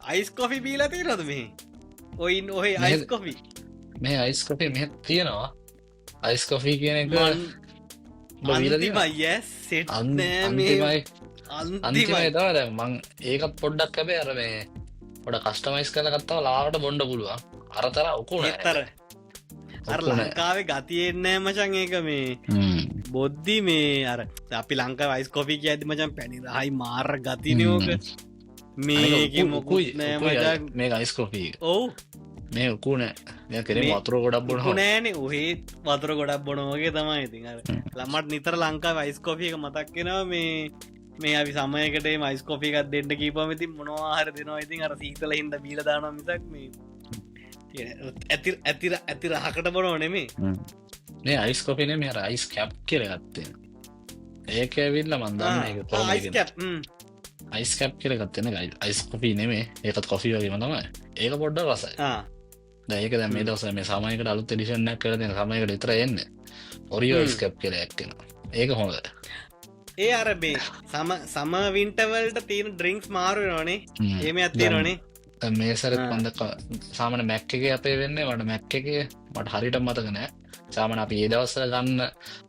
[SPEAKER 1] අයිස් කොෆි බීලා තිරද මේ ඔයින් ඔහේ අයිස් කොෆි
[SPEAKER 2] මේ අයිස් කොෆී මෙ තියෙනවා අයිස් කොෆී කියන එක
[SPEAKER 1] අන්තිමයි
[SPEAKER 2] අන්තිමයි අන්තිමයි තවද මං ඒකත් පොඩ්ඩක් කැබේ අර මේ පොඩ කස්ටමයිස් කල කත්තාව ලාට බොන්ඩ පුළුවන් අරතර ඔකුණ
[SPEAKER 1] තර අර ලංකාවේ ගතියෙන්නෑ මචන් ඒක මේ බොද්ධි මේ අර අපි ලංකා වයිස් කොෆි ඇති මචන් පැණි හයි මාර ගතිනයෝක මේ මොකුයි
[SPEAKER 2] මේ අයිස් කොෆී
[SPEAKER 1] ඔවු
[SPEAKER 2] මේ උකුණ මෙ කෙරේ වතුර ගොඩක් බොන
[SPEAKER 1] නෑන ඔහේ වතුර ගොඩක් බොනෝගේ තමයි ඉතින් ළමට නිතර ලංකා වයිස් කොෆිය එක මතක්කෙනවා මේ අපි සමයකට මයිස් කොෆිකත් දෙන්න කීපමති මොනවාහර දෙනවා ඉතින් අර සීතල හිද බීලදාන මිසක් මේ ඇති රහකට බොනෝ නෙමේ
[SPEAKER 2] මේ අයිස් කොපින මේ රයිස් කැප් කියර ගත්තේ ඒක ඇවිල්ල මන්දන්න අයිස් කැප් කියර ගත්තන අයිස් කොපී නෙමේ ඒකත් කොෆී වගේ මතමයි ඒක පොඩ්ඩ රසයි දැක දැ මේ දවස මේ සමයකට අලුත් ඩිෂන්නක් කරන සමයකට ඉතර එන්න ඔරියෝස් කැප් කියර ඇක්කෙන ඒක හොඳ
[SPEAKER 1] ඒ අරබේ සම වින්ටවල්ට තියෙන ඩ්‍රිංක්ස් මාරු නොනේ ඒම ඇත්තේ නොනේ
[SPEAKER 2] මේ සරත් පොඳ සාමන මැක්ක එක අපේ වෙන්න වට මැක්ක එක මට හරිට මතක නෑ සාමන අපි ඒ දවස්සල ගන්න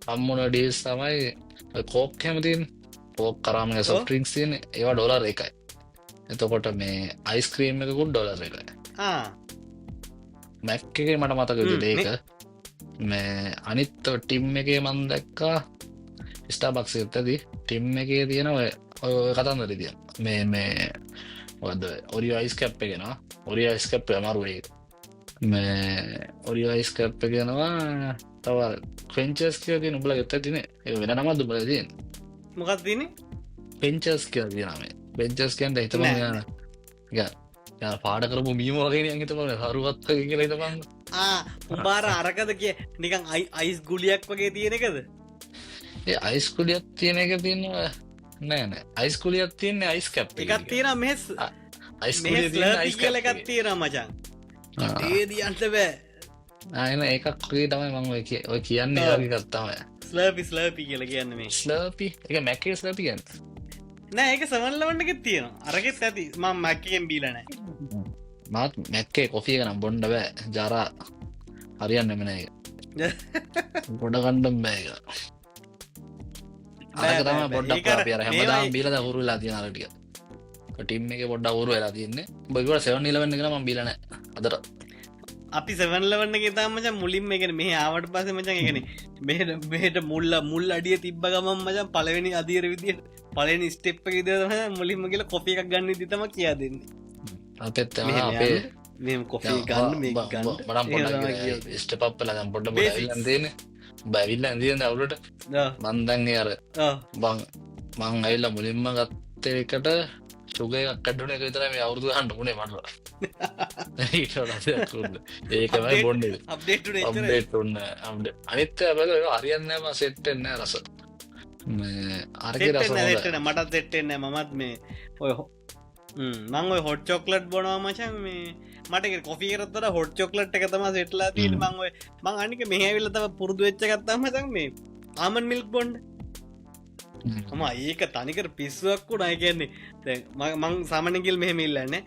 [SPEAKER 2] අම්මුණ ඩීස් තමයි කෝක් හැමතින් පෝක් කරාම සොෆ්ටිංක් තියන ඒවා ඩොලර් එකයි එතකොට මේ අයිස්ක්‍රීම් එකකුත් ඩොලර් එක මැක් එකේ මට මතක ඒක මේ අනිත් ටිම් එකේ මන් දැක්කා ස්ටාර්බක්ස් එකේදී ටිම් එකේ තියෙන ඔය කතන්දර තියෙන මේ ඔද ඔරියෝ අයිස් කැප් එක ගෙනවා ඔරියෝ අයිස් කැප් එක අමාරු ඒක මේ ඔරියෝ අයිස් කැප් එක ගෙනවා තව ෆෙන්චර්ස් කියලා තියෙන උඹලා ගෙත්තක් තියෙන ඒක වෙන නමක්ද උඹලා තියෙන
[SPEAKER 1] මොකක්ද තියෙන්නේ
[SPEAKER 2] ෆෙන්චර්ස් කියලා තියෙනවා මේ ෆෙන්චර්ස් කියන්නේ හිතපන් යා පාඩ කරපු මීම වගේ නිකන් හිතපන් හරුවත් වගේ කියලා හිතපන්
[SPEAKER 1] උඹාර අරකද කිය නිකන් අයිස් ගුලියක් වගේ තියෙන එකද
[SPEAKER 2] ඒ අයිස් ගුලියක් තියෙන එක තියෙනවා නෑ අයිස් ගුලියක් තියෙන්නේ අයිස් කැප්
[SPEAKER 1] එකක් තියෙනවා මෙහෙස්
[SPEAKER 2] අයිස් ගුලිය තියෙන අයිස්
[SPEAKER 1] කියලා එකක් තියෙනවා මචං ඒ දියන්ට බෑ
[SPEAKER 2] ආයෙන එකක් වගේ තමයි මම ඔය කියන්නේ ඒ වගේ එකක් තමයි
[SPEAKER 1] ස්ලර්පි කියලා කියන්නේ මේ
[SPEAKER 2] ස්ලර්පි එක මැක් එකේ ස්ලර්පි කියන්නේ
[SPEAKER 1] නෑ ඒක 7-Eleven එකේ තියෙනවා අරගෙත් ඇති මම මැක් එකෙන් බීලා නෑ
[SPEAKER 2] මාත් මැක් එකේ කොෆි එක නම් බොන්න බෑ ජරා හරියන්නේ නැහැ ඒක පොඩ ගන්න බෑ ඒක අරක තමයි පොඩ්ඩක් අපි අර හැමදාම බීලා දැන් හුරු වෙලා තියෙන අර ටික ටීම් එකේ පොඩ්ඩක් හුරු වෙලා තියෙන්නේ උඹ කිව්වා 7-Eleven එක නම් මම බීලා නැහැ අදට
[SPEAKER 1] අපි 7-Eleven එකේ තාම මචං මුලින්ම ඒ කියන්නේ මෙහි ආවට පස්සේ මචං ඒ කියන්නේ මෙහෙට මුල් අඩිය තිබ්බ ගමන් මචං පළවෙනි අදියර විදියට පළවෙනි ස්ටෙප් එක විදියට තමයි මුලින්ම කියලා කොෆි එකක් ගන්න ඉදි තමයි කියා දෙන්නේ
[SPEAKER 2] අපෙත් තමයි අපේ
[SPEAKER 1] මෙහෙම කොෆි ගන්න මේක ගන්න
[SPEAKER 2] බඩම් පොඩ්ඩක් ස්ටෙප් අප් වෙලා දැන් පොඩ්ඩක් බැවිලා තියෙන්නේ බැවිලා ඉඳන් අවුලට මන් දැන් අර මං ඇවිල්ලා මුලින්ම ගත්ත එකට සුගර් එකක් කඩන එක විතරයි මේ අවුරුදු ගන්න උනේ මට ඒකමයි බොන්නේ අප්ඩේට් උන්න අනිත් හැබැයි හරියන්නේ නැහැ මම සෙට් වෙන්නේ නැහැ රස මේ අරගේ රස
[SPEAKER 1] හොඳයි මටත් සෙට් වෙන්නේ නැහැ මමත් මේ ඔය මං ඔය හොට් චොක්ලට් බොනවා මචං මේ මට කොෆි එකකට වඩා හොට් චොක්ලට් එක තමයි සෙට්ලා තියෙන්නේ මං ඔය මං අනික මෙහෙ ඇවිල්ලා තමයි පුරුදු වෙච්ච එකක් තමයි මචං මේ ආමන්ඩ් මිල්ක් බොන්න මම ඒක තනිකර පිස්සුවක් වුණා ඒ කියන්නේ දැන් මං සාමාන්‍යයෙන් කිල් මෙහෙම ඉල්ලන්නේ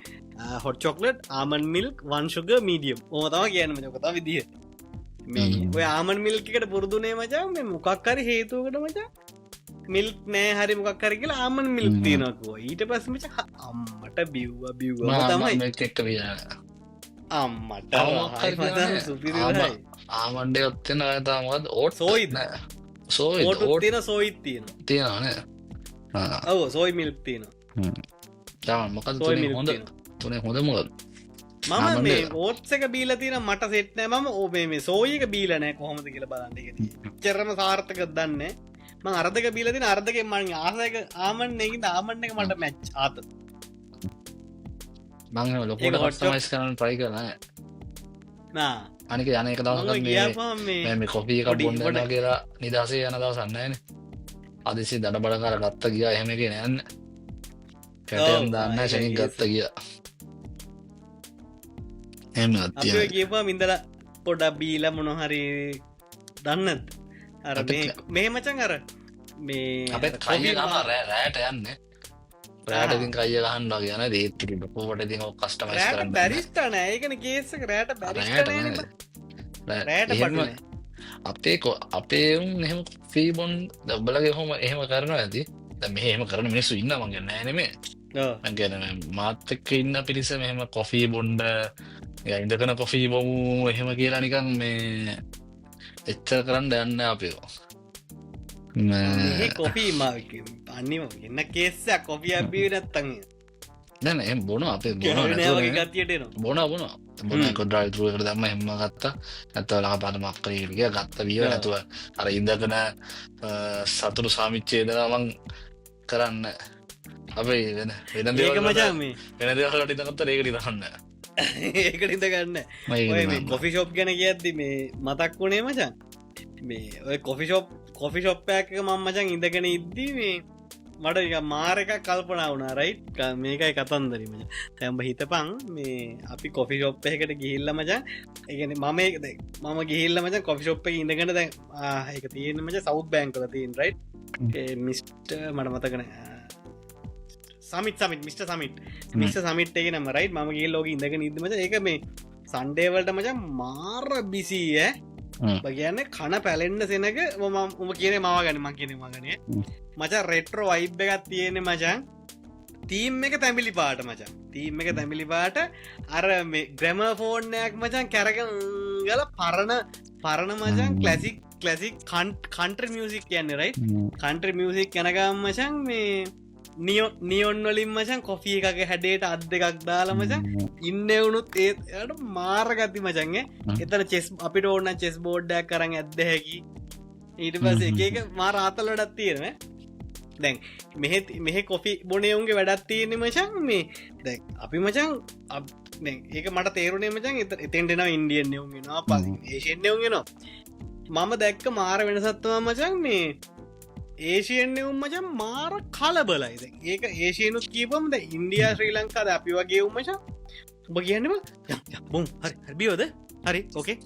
[SPEAKER 1] hot chocolate almond milk 1 sugar medium ඕම තමයි කියන්නේ මචං ඔක තමයි විදිය මේ ඔය ආමන්ඩ් මිල්ක් එකට පුරුදුනේ මචං මේ මොකක් හරි හේතුවකට මචං මිල්ක් නෑ හරි මොකක් හරි කියලා ආමන්ඩ් මිල්ක් තියනවා කිව්වා ඊට පස්සේ මචං අම්මට බිව්වා තමයි
[SPEAKER 2] මේක එක්ක වියන
[SPEAKER 1] අම්මට සුපිරියි
[SPEAKER 2] ආමන්ඩ් එකක් තියෙන අය තාමත් ඕට්
[SPEAKER 1] සෝයිද
[SPEAKER 2] ඕට්
[SPEAKER 1] තියෙන සෝයිත් තියෙනවා
[SPEAKER 2] තියෙනවානේ
[SPEAKER 1] ඔව් සෝයි මිල්ක් තියෙනවා
[SPEAKER 2] තාම මොකද තුනේ හොඳ මොකද
[SPEAKER 1] මම මේ ඕට්ස් එක බීලා තියෙන මට සෙට් නෑ මම මේ සෝයි එක බීලා නෑ කොහොමද කියලා බලන්න ඒක එච්චරම සාර්ථකද දන්නේ මං අර දෙක බීලා තියෙන අර දෙකෙන් මං ආසයක ආමන්ඩ් එකකින් ආමන්ඩ් එක මට මැච් ආත
[SPEAKER 2] මං ලොකෝට කස්ටමයිස් කරන්න try කරලා
[SPEAKER 1] නා
[SPEAKER 2] අනික යන එක දවසක් මේ කොෆි එකක් බොන්න යනවා කියලා නිදාසේ යන දවසක් නැහැනේ අදිසි දඩ බඩ කර ගත්ත ගියා එහෙම එකේ නෑන්නේ කැටයන් දාන්න ෂෙනින් ගත්ත ගියා එහෙම
[SPEAKER 1] අපි ගියපුවා මින්දලා පොඩක් බීලා මොන හරි දන්නද අර මේ මචං අර මේ
[SPEAKER 2] අපේ කය ගම රෑට යන්නේ රෑට ඉතින් කය ගහනවා කියන දේත් ටික කොහොමද ඉතින් ඔය කස්ටමයිස් කරන්න
[SPEAKER 1] බැරිස්ටා නෑ ඒකනේ කේස් එක රෑට බැරිස්ටා නෑනේ රෑට පටුනේ
[SPEAKER 2] අපේ උන් එහෙම ෆී බොන් ඔබලගේ කොහොම එහෙම කරනවා ඇති දැන් මෙහෙ එහෙම කරන මිනිස්සු ඉන්නවා මං කියන්නේ නෑ නෙමෙයි මං කියන්නේ මාත් එක්ක ඉන්න පිරිස මෙහෙම කොෆි බොන්න ඉඳගෙන කොෆි බොමු එහෙම කියලා නිකන් මේ එච්චර කරන්න යන්න අපේ
[SPEAKER 1] කොපි අනිම එන්න කේස්සයක් කොපිය බී නැත්තන්
[SPEAKER 2] නැන එම් බොන අපේ
[SPEAKER 1] ගතියට
[SPEAKER 2] බොන බොන කොඩ්‍රයි තුරකට දම්ම හෙම ගත්තා ඇත්තවලා පට මක්කරීලිය ගත්ත විය නැතුව අර ඉඳගෙන සතුරු සාමිච්චේදනමං කරන්න අපේ වෙන
[SPEAKER 1] ඒක මචා මේ
[SPEAKER 2] වෙන දෙවලට ඉතකත්ත ඒකට දහන්න
[SPEAKER 1] ඒකට ඉඳ ගන්න කොෆි ශොප් ගැන කියද්දි මේ මතක් වුණේ මචන් මේ ඔය කොෆි ශොප්පයක් මං මචන් ඉඳගෙන ඉද්දී මේ මට මාරක කල්පනා වුණා රයිට් මේකයි කතන්දරීම තැම්බ හිතපං මේ අපි කොෆි ශොප් එකට ගිහිල්ල මචන් ඒගන මම මම ගිහිල්ල මචන් කොෆි ශොප් එක ඉඳගෙන දැන් ඒක තියෙන මච සෞත් බෑන්කල තියෙන් රයිට් මිස්ට මට මතකන සමිත් මිට සමිට මිස්ට සමිට් එක නම රයිට් ම ගේ ලෝක ඉඳගෙන ඉදමච ඒක මේ සන්ඩේවලට මචන් මාර බිසී බගන්න කන පැලෙන්න්න සෙනක උම කියන මවා ගැන මං කියන මගනය මචා රෙට්‍රෝ වයිබ් එකත් තියෙන මචන් තීම් එක තැමිලි පාට මචන් තීම් එක තැමිලි පාට අර ග්‍රැම ෆෝර්නයක් මචන් කැරගල පරණ මචන් කලසික් කන්ට්‍ර මියසික් කියන්න රයි කන්ට්‍ර මියසික් කැනගම් මචන් මේ නියොන් වලින් මචන් කොෆී එකක හැඩේට අත් දෙකක් දාලා මචන් ඉන්න වුණුත් ඒට මාරගති මචන්ගේ එතන චෙස් අපිට ඕන්න චෙස් බෝඩ්ඩයක් කරන්න ඇත්ද හැකි ඊට පස එක මාර ආතල්ලටත් තියෙන දැන් මෙහ කොෆි බොනයවුන්ගේ වැඩත් තියෙන මචන් මේ දැ අපි මචන් ඒක මට තේරුණේ මචන් එතෙන්ටෙන ඉන්ඩියන් යවුගෙනවා පසි ඒෂෙන් යවුගෙනවා මම දැක්ක මාර වෙනසත්තුව මචන් මේ ඒෂයෙන් එවුම් මචන් මාර කල බලයිද ඒක ඒෂයනුත් කීපම්ද ඉන්ඩියා ශ්‍රී ලංකාද අපි වගේ උම්මචා ඔබ කියන්නවා බොම් හරි හරිබියෝද හරි ඕකේ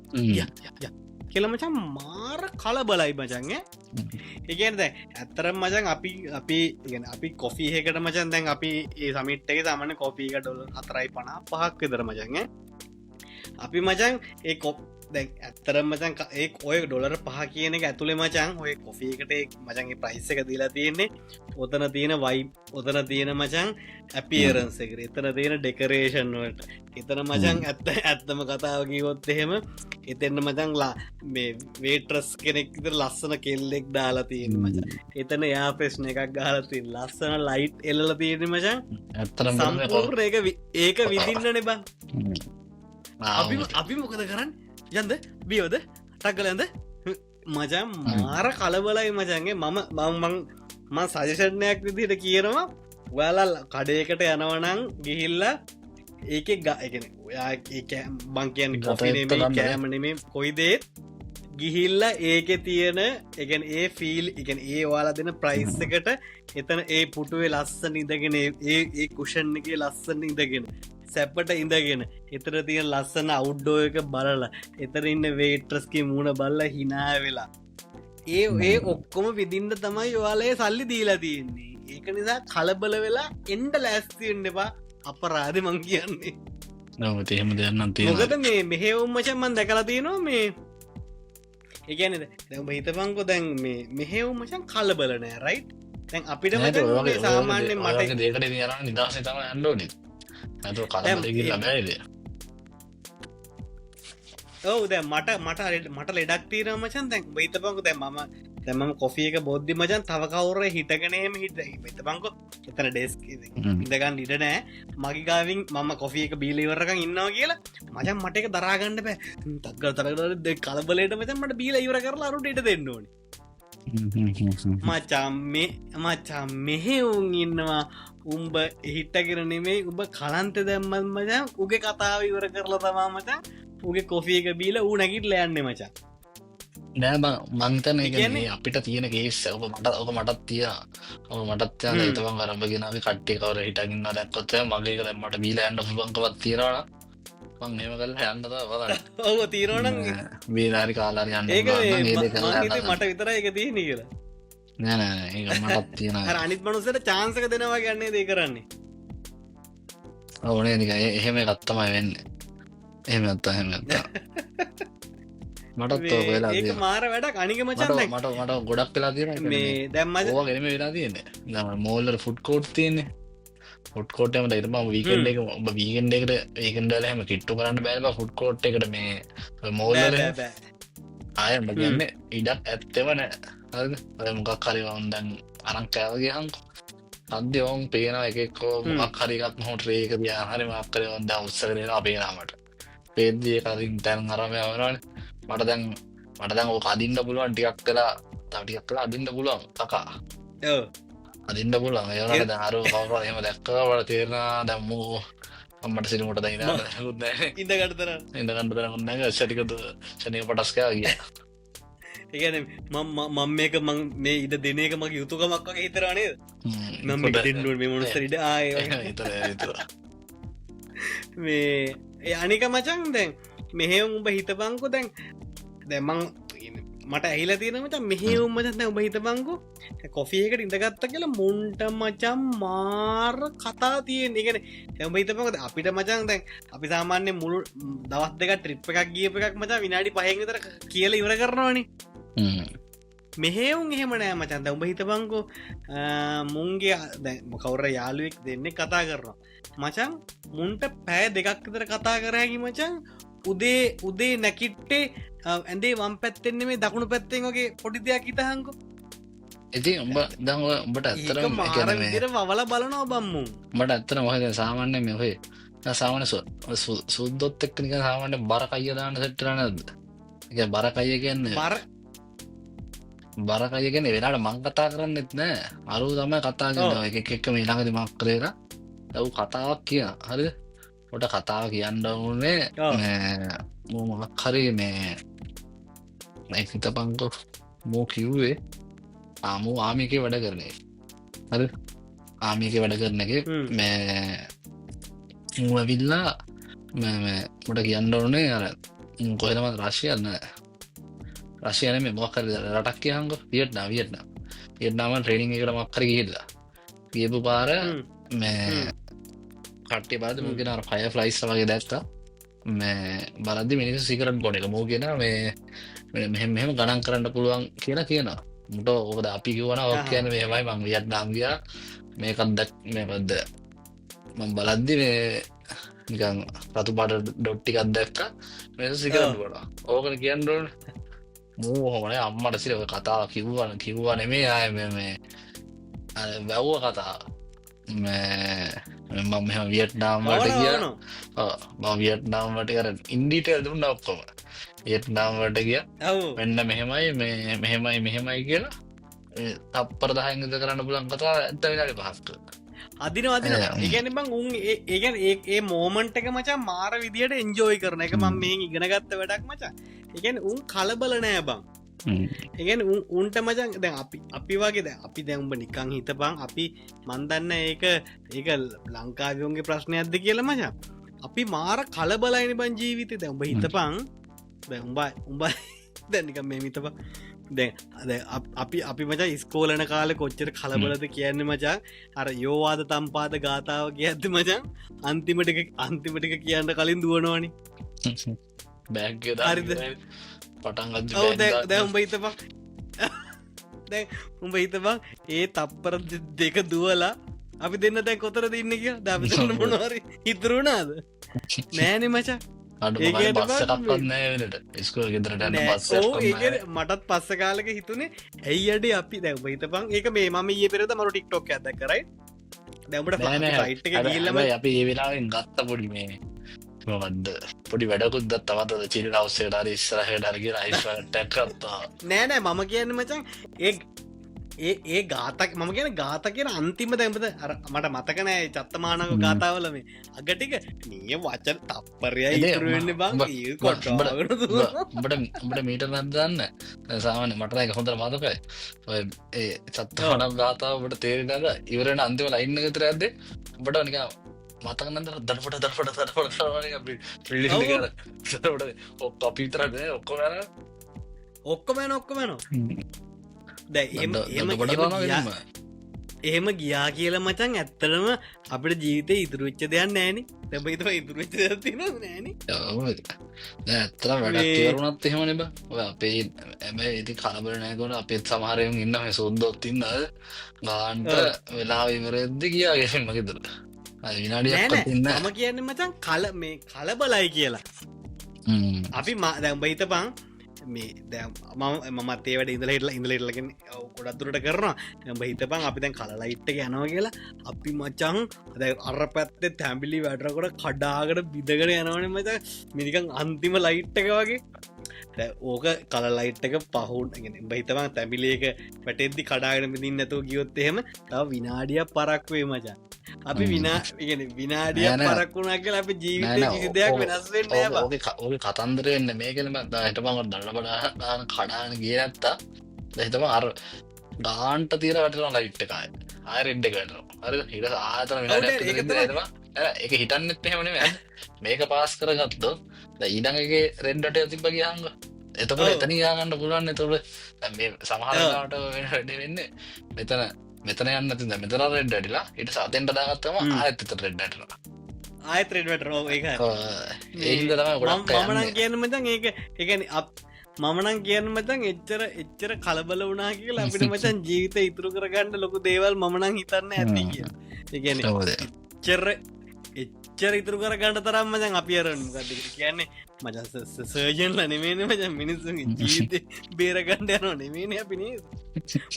[SPEAKER 1] කියලමචන් මාර කල බලයි මචන්ගේ ඒකද ඇත්තරම් මචන් අපි කොෆිහකට මචන් දැන් අපි ඒ සමිට්ක සමන කොපීක ඩොල 4.5 විතර මචන්ගේ අපි මචන් ඒ කොප් දැන් ඇත්තරම් මචන් ඒ ඔය ඩොලර් 5 කියන එක ඇතුළේ මචන් ඔය කොෆීකට මචන්ගේ ප්‍රයිස් එක දීලා තියෙන්නේ ඔතන තියෙන වයි ඔතන තියෙන මචන් ඇපියරන්ස් එක එතන තියෙන ඩෙකරේෂන් වලට එතන මචන් ඇත්තම කතාව කිව්වොත් එහෙම එතෙන්න මචන්ලා මේ වේට්‍රස් කෙනෙක් විතර ලස්සන කෙල්ලෙක් දාලා තියෙන මචන් එතන එයා ප්‍රශ්න එකක් ගහලා තියෙන ලස්සන ලයිට් එල්ලලා තියෙන මචන්
[SPEAKER 2] ඇත්තටම
[SPEAKER 1] සම්පූර්ණ ඒක විඳින්නනේ බං අපි මොකද කරන්නේ යන්ද බියෝද ටක්ගලන්ද මචන් මාර කලබලයි මචන්ගේ මම සජෂණයක් විදිට කියනවා ඔයාලල් කඩයකට යනවනං ගිහිල්ලා ඒක ගගෙන ඔයා බංකයන් කොෆිනේ කෑමනේ කොයිදේත් ගිහිල්ල ඒක තියෙන එකන් ඒ ෆිල් එකන් ඒ වාලා දෙන ප්‍රයිස් එකට එතන ඒ පුටුවේ ලස්සන ඉඳගෙන ඒ කුෂන් එක ලස්සන ඉඳගෙන සැප්පට ඉඳගෙන එතර තියෙන ලස්සන අවුඩ්ඩෝ එක බලලා එතර ඉන්න වේට්‍රස්ගේ මූුණ බල්ල හිනා වෙලා ඒ ඔක්කොම විදින්ට තමයි වාලේ සල්ලි දීලා තියෙන්නේ ඒක නිසා කලබල වෙලා එන්ඩ ලැස්තිෙන්න්න එපා අපරාධ මං කියන්නේ
[SPEAKER 2] නවතහෙම දෙයන්නම්
[SPEAKER 1] මොකද මේ මෙහෙවුම්මචන්මන් දැකලා තියෙනවා මේ ඒගැනද දැම හිතපංකො දැන් මේ මෙහෙවුම් මචන් කලබලනෑ රයි් තැන් අපිට සාමාන්‍ය මට
[SPEAKER 2] දෙකට යන නිදහස තම ඇන්ඩෝනි ඇතු කලගිල්ල බැයිද
[SPEAKER 1] ඔව දැ මට ලෙඩක් තීර මචන් දැන් හිතපංකු දැ ම දැම කොෆියක බොද්ධි මචන් තව කවුර හිටගෙනහෙම හිට හිතපංකො එතන ඩෙස් ඉදගන්න ඉට නෑ මගිගාවින් මම කොෆියක බීලීවරකන් ඉන්නවා කියලා මචන් මට එක දරාගන්න බෑ තක්ග තරට කලබලට මචන් මට බීල ඉවර කරලා අරුට ඉට දෙන්න ඕන මචම් මෙහෙවුන් ඉන්නවා උම්ඹ හිටගෙන නෙමේ උඹ කලන්ත දැම්මත් මචන් උගේ කතාව ඉවර කරලා තමා මචන් උගේ කොෆියක බීල ඌ නැගිට ලයන්න මචා
[SPEAKER 2] නෑ මංතන කියන්නේ අපිට තියෙන කේස් ඔබ මටත් තිය ඔබ මටත් යන තවන් අරම්භගෙනාව කට්ටේ කවර හිටගන්න දැක්කොත් මගේ දැම්මට බීල ඇන්ඩ බංකවත් තිරන මං හෙම කල් හැන්නද වල
[SPEAKER 1] ඔව තීරෝන
[SPEAKER 2] බීලාරි කාලාර යන්න
[SPEAKER 1] මට විතර එක තියන කියලා
[SPEAKER 2] නෑ ඒ මටත් තියෙන
[SPEAKER 1] අනිත් මනුසට චාන්සක දෙනවා ගන්නේ දේ කරන්නේ
[SPEAKER 2] ඕනේ නික එහෙම ගත්තමයි වෙන්න එහෙම අත්තා හෙම ඇත්තා මටත්
[SPEAKER 1] ඒක මාර වැඩ අනික මචන්
[SPEAKER 2] මට ගොඩක් වෙලා තියෙන
[SPEAKER 1] මේ දැම්ම
[SPEAKER 2] ගෙනම වෙලා තියෙන මෝල්ලර ෆුඩ් කෝට් තියන්නේ ෆුඩ් කෝට්ටමට ඉතම වීකෙන්ඩ එක ඔබ වීගෙන්ඩ එකට ඒකෙන්ඩල හම කිට්ටු කරන්න බැලබ ෆුඩ් කෝට් එකට මේ මෝල්ලර ආයම ගන්න ඉඩක් ඇත්තෙවන මොකක් හරිවන්දැන් අනංකෑවගේ හන්ක අන්දි ඔවුන් පේන එකෙක්කෝ මොක් හරිකත් හොට රේක දිය හරි මක්කර ොද උත්සකරෙන අපේනාමට පේද්දිය කරින් තැන් අරමය වනන මට දැන් ඕක අදින්න පුළුවන් ටිකක් කලා තටියක් කලා අදින්න පුළුවන් කකා අදින්න පුළුවන් ඒවනට දහරු කවර එම දැක්කවට තේරෙන දැම්මූ අම්මට සිරිමට දයින
[SPEAKER 1] ඉඳගටතර
[SPEAKER 2] ඉඳගන්ටතර ඔන්න ෂටිකතු ෂනය පටස්කා ගිය
[SPEAKER 1] ඒගැන මං මේක මං මේ ඉද දෙනක මගේ යුතුකමක් වගේ හිතරනේ නම් දෙන්නුව මේ මොනස්තරිට ආය මේ අනික මචන් දැන් මෙහෙවුම් උඹ හිතපංකු දැන් දැමං මට ඇහිල තියෙනමට මෙහෙවුම් මචන් දැන් උඹ හිතපංකු කොෆියකට ඉඳගත්ත කියලා මුන්ට මචම් මාර කතා තියෙන ඉගෙන එම හිතපකද අපිට මචන් දැන් අපි සාමාන්‍ය මුළු දවස් දෙක ට්‍රිප් එකක් ගියප එකක් මචා විනාඩි 5 විතර කියලා ඉවර කරනවානේ මෙහෙවුන් එහෙමනෑ මචන්ද උඹ හිතබංකෝ මුන්ගේ කවර යාළුවෙක් දෙන්න කතා කරනවා මචන් මුන්ට පෑ දෙකක් විතර කතා කරහැකි මචන් උදේ නැකිට්ටේ ඇන්දේ වම් පැත්තෙන්නේ මේ දකුණු පැත්තෙන් වගේ පොඩි දෙයක් හිතහන්කු
[SPEAKER 2] ඉති උඹ දං උඹට ඇත්තර
[SPEAKER 1] මාර විදිර වල බලනවා බම්මු
[SPEAKER 2] මට ඇත්තන මොහද සාමාන්‍ය මෙහේ සාමන සුද්දොත් එක්කනික සාමාන්‍ය බර කයිය දාන්න සෙට්ටරනද එක බර කයිය කියන්නේ බරකයගෙන වෙනට මං කතා කරන්නෙත් නෑ අරු තමයි කතා කරන එක මේ ළඟදි මක් කරේර ලව් කතාවක් කිය හරි ොට කතාව කියන්න ඕනේ මොමක් හරි මේ හිත පංකො මෝ කිව්වේ ආමූ ආමික වැඩ කරනේ හරි ආමික වැඩ කරන එක මේ මුවවිල්ලා මොට කියන්න ඕනේ අර කොහෙනම රශ්යන්න රශයන මේ මොක්කර රටක් කියහංග වියට්නාම ට්‍රේනිං එකට මක්කර ගිහිල්ලා ගියපු පාර මේ කට්ටේ බාද මුගෙන පය ෆ්ලයිස් වගේ දැක්තා මේ බලදදි මිනිස් සිකරට ගොඩ එක මූගෙන මේ මෙහෙම ගණන් කරන්න පුළුවන් කියලා කියනවා මුට ඕකද අපි කිවන ඔක් කියන මේමයි මං වියට්නාම් ගිය මේකත්දක් මේකක්ද මං බලද්දි මේ නිකන් රතු පාට ඩොට්ටිකත් දැක්ක මෙ සිකරට ගොඩ ඕකන කියන්නඩ මූහොමන අම්මට සිරක කතාව කිව්වන නෙමේ අය මේ වැව්ව කතා මම මෙ වියට්නාම්වට කිය වියට්නාම්වට කර ඉන්ඩිටල් දුන්න ඔක්කොම වියට්නාම්වට කිය වෙන්න මෙහෙමයි කියලා තප්පර දහංගත කරන්න පුලන් කතා ඇත්ත වෙලාට පහස්ක
[SPEAKER 1] අදින ඉගැන බං උන් ඒගැන ඒ මෝමන්ට එක මචා මාර විදියට එන්ජෝයි කරන එක මම මේ ඉගෙනගත්ත වැඩක් මචා එකන් උන් කලබල නෑ බං ඒගැන උන්ට මචන් දැන් අපි වගේ දැ අපි දැම්ඹ නිකං හිතපං අපි මන්දන්න ඒක ලංකාවයෝන්ගේ ප්‍රශ්නයක්ද කියලා මචා අපි මාර කලබලයින බං ජීවිතය දැම්ඹ හිතපං උඹ දැනික මේ මිතප දැ අපි මචා ඉස්කෝලන කාල කොච්චර කලබලද කියන්න මචා අර යෝවාද තම්පාද ගාථාව කිය ඇති මචන් අන්තිමටික කියන්න කලින් දුවනවානි
[SPEAKER 2] බැග්ග පටන්
[SPEAKER 1] දැ උඹ හිතපා දැ උඹ හිතබා ඒ තප්පර දෙක දුවලා අපි දෙන්න දැන් කොතර දෙන්න කිය දවිසන්න මොනවාර හිතරුණාද නෑනෙ මචා මටත් පස්ස කාලක හිතුනේ ඇයිඩ අපි දැව හිතපන් ඒක මේ ම ඒ පෙරද මරු ටික්ටොක් ඇද කරයි දැමට යිට් එක ගල්ලම
[SPEAKER 2] අපි ඒ වෙලාවෙන් ගත්ත පොඩි මේ මොකක්ද පොඩි වැඩකුත් දත් තමත චිරි අවස්සේටර ඉස්සරහටරගේ රයිස්ටැක්කත්තා
[SPEAKER 1] නෑනෑ මම කියන්න මචන් ඒ ගාතක් මම කියන ගාත කියන අන්තිම දැම්පද මට මතකනෑ චත්තමානක ගාතාවල මේ අගටික නිය වචන තප්පරයයි ඉතුරුවෙන්න බං
[SPEAKER 2] උඹට මීට නදන්න සාමාන මටරයි හොඳර මතකයි ඒ චත්තමානක් ගාතාවට තේරෙනද ඉවරෙන අන්තිමල ඉන්න ගතර ඇද උඹට නික මතකනන්දර දරපට ඔක් අපිතරද ඔක්කොමන ඔක්කොමන එහෙම ගියා කියල මචන් ඇත්තරම අපට ජීවිතය ඉතුරුච්ච දෙයක් නෑන තැබ හිතව ඉතුරච්ච තින නෑන ඇත්තර වැඩරුණත් එහෙම නෙබ අපේ ඇම ඉති කලබර නෑකොට අපේත් සමහරයම ඉන්න සුද්දොත්තින්න ගාන්ට වෙලා විමරෙද්ද කියා ගෙසෙන් මකිතුර විනාඩිය ඉන්න
[SPEAKER 1] ම කියන්න මචන් කල මේ කලබලයි කියලා අපි දැම්බ හිතපං මේ දැ මමත්තේ වැඩ ඉඳල හිටලා ඉඳලටලගෙන ගොඩත්තුරට කරනවා ඇඹ හිතපන් අපි දැන් කලයිට්ට යනවා කියලා අපි මචං අර පැත්තේ තැම්බිලි වැටරකොට කඩාගට බිදකට යනවන මත මිනිකං අන්තිම ලයිට්ටක වගේ ඕක කල ලයිට්ක පහුන් බහිතවන් තැමිලේක පැටෙද්දි කඩාගෙන මිදින් නැතුව ගියොත් එහෙම තව විනාඩියක් පරක්වේ මචන් අපි විනාඩිය පරක්ුණා කියලා අප ජීවිත කිසිදයක් වෙනස්වෙන්න
[SPEAKER 2] ඕක කතන්දරෙන්න මේකනම දහට පඟ දන්නබඩ කඩාන ගිය ඇත්තා දැහිතම අර ගාන්ට තීර වැටන ලයිට්ටකාය ආරෙන්ඩ වැටන හරි හිට ආතන එක හිටන්නෙත් එහෙමන මේක පාස් කරගත්තු ඊඩඟගේ රෙන්ඩට ඇතිබ ගියහංග එතකට එතන යාගන්න පුළුවන් එතුළ සමහරට වැඩ වෙන්න මෙතන යන්න ති මෙතර රෙඩ්ඩටිලා ඉට සතෙන්ට දාගත්තම ආයතත රෙඩ්ඩට
[SPEAKER 1] ආයත රෙඩ්ට රෝ
[SPEAKER 2] ඒ තම ගොඩක්
[SPEAKER 1] මමන කියන්න මතන් ඒක එකන මමනං කියන්න මචන් එච්චර කලබල වනා කියලා අපිට මචන් ජීවිත ඉතුරු කරගන්නඩ ලොකු දේවල් මනං හිතන්න ඇති කිය එච්චර එච්චර ඉතුරු කරගන්නට තරම් මචන් අපි අරන්න ගද කියන්නේ මචන් සර්ජන්ල නෙමේන මචන් මිනිස්සුගේ ජීවිත බේරගණ්ඩ යනවා නෙමේන අපිනේ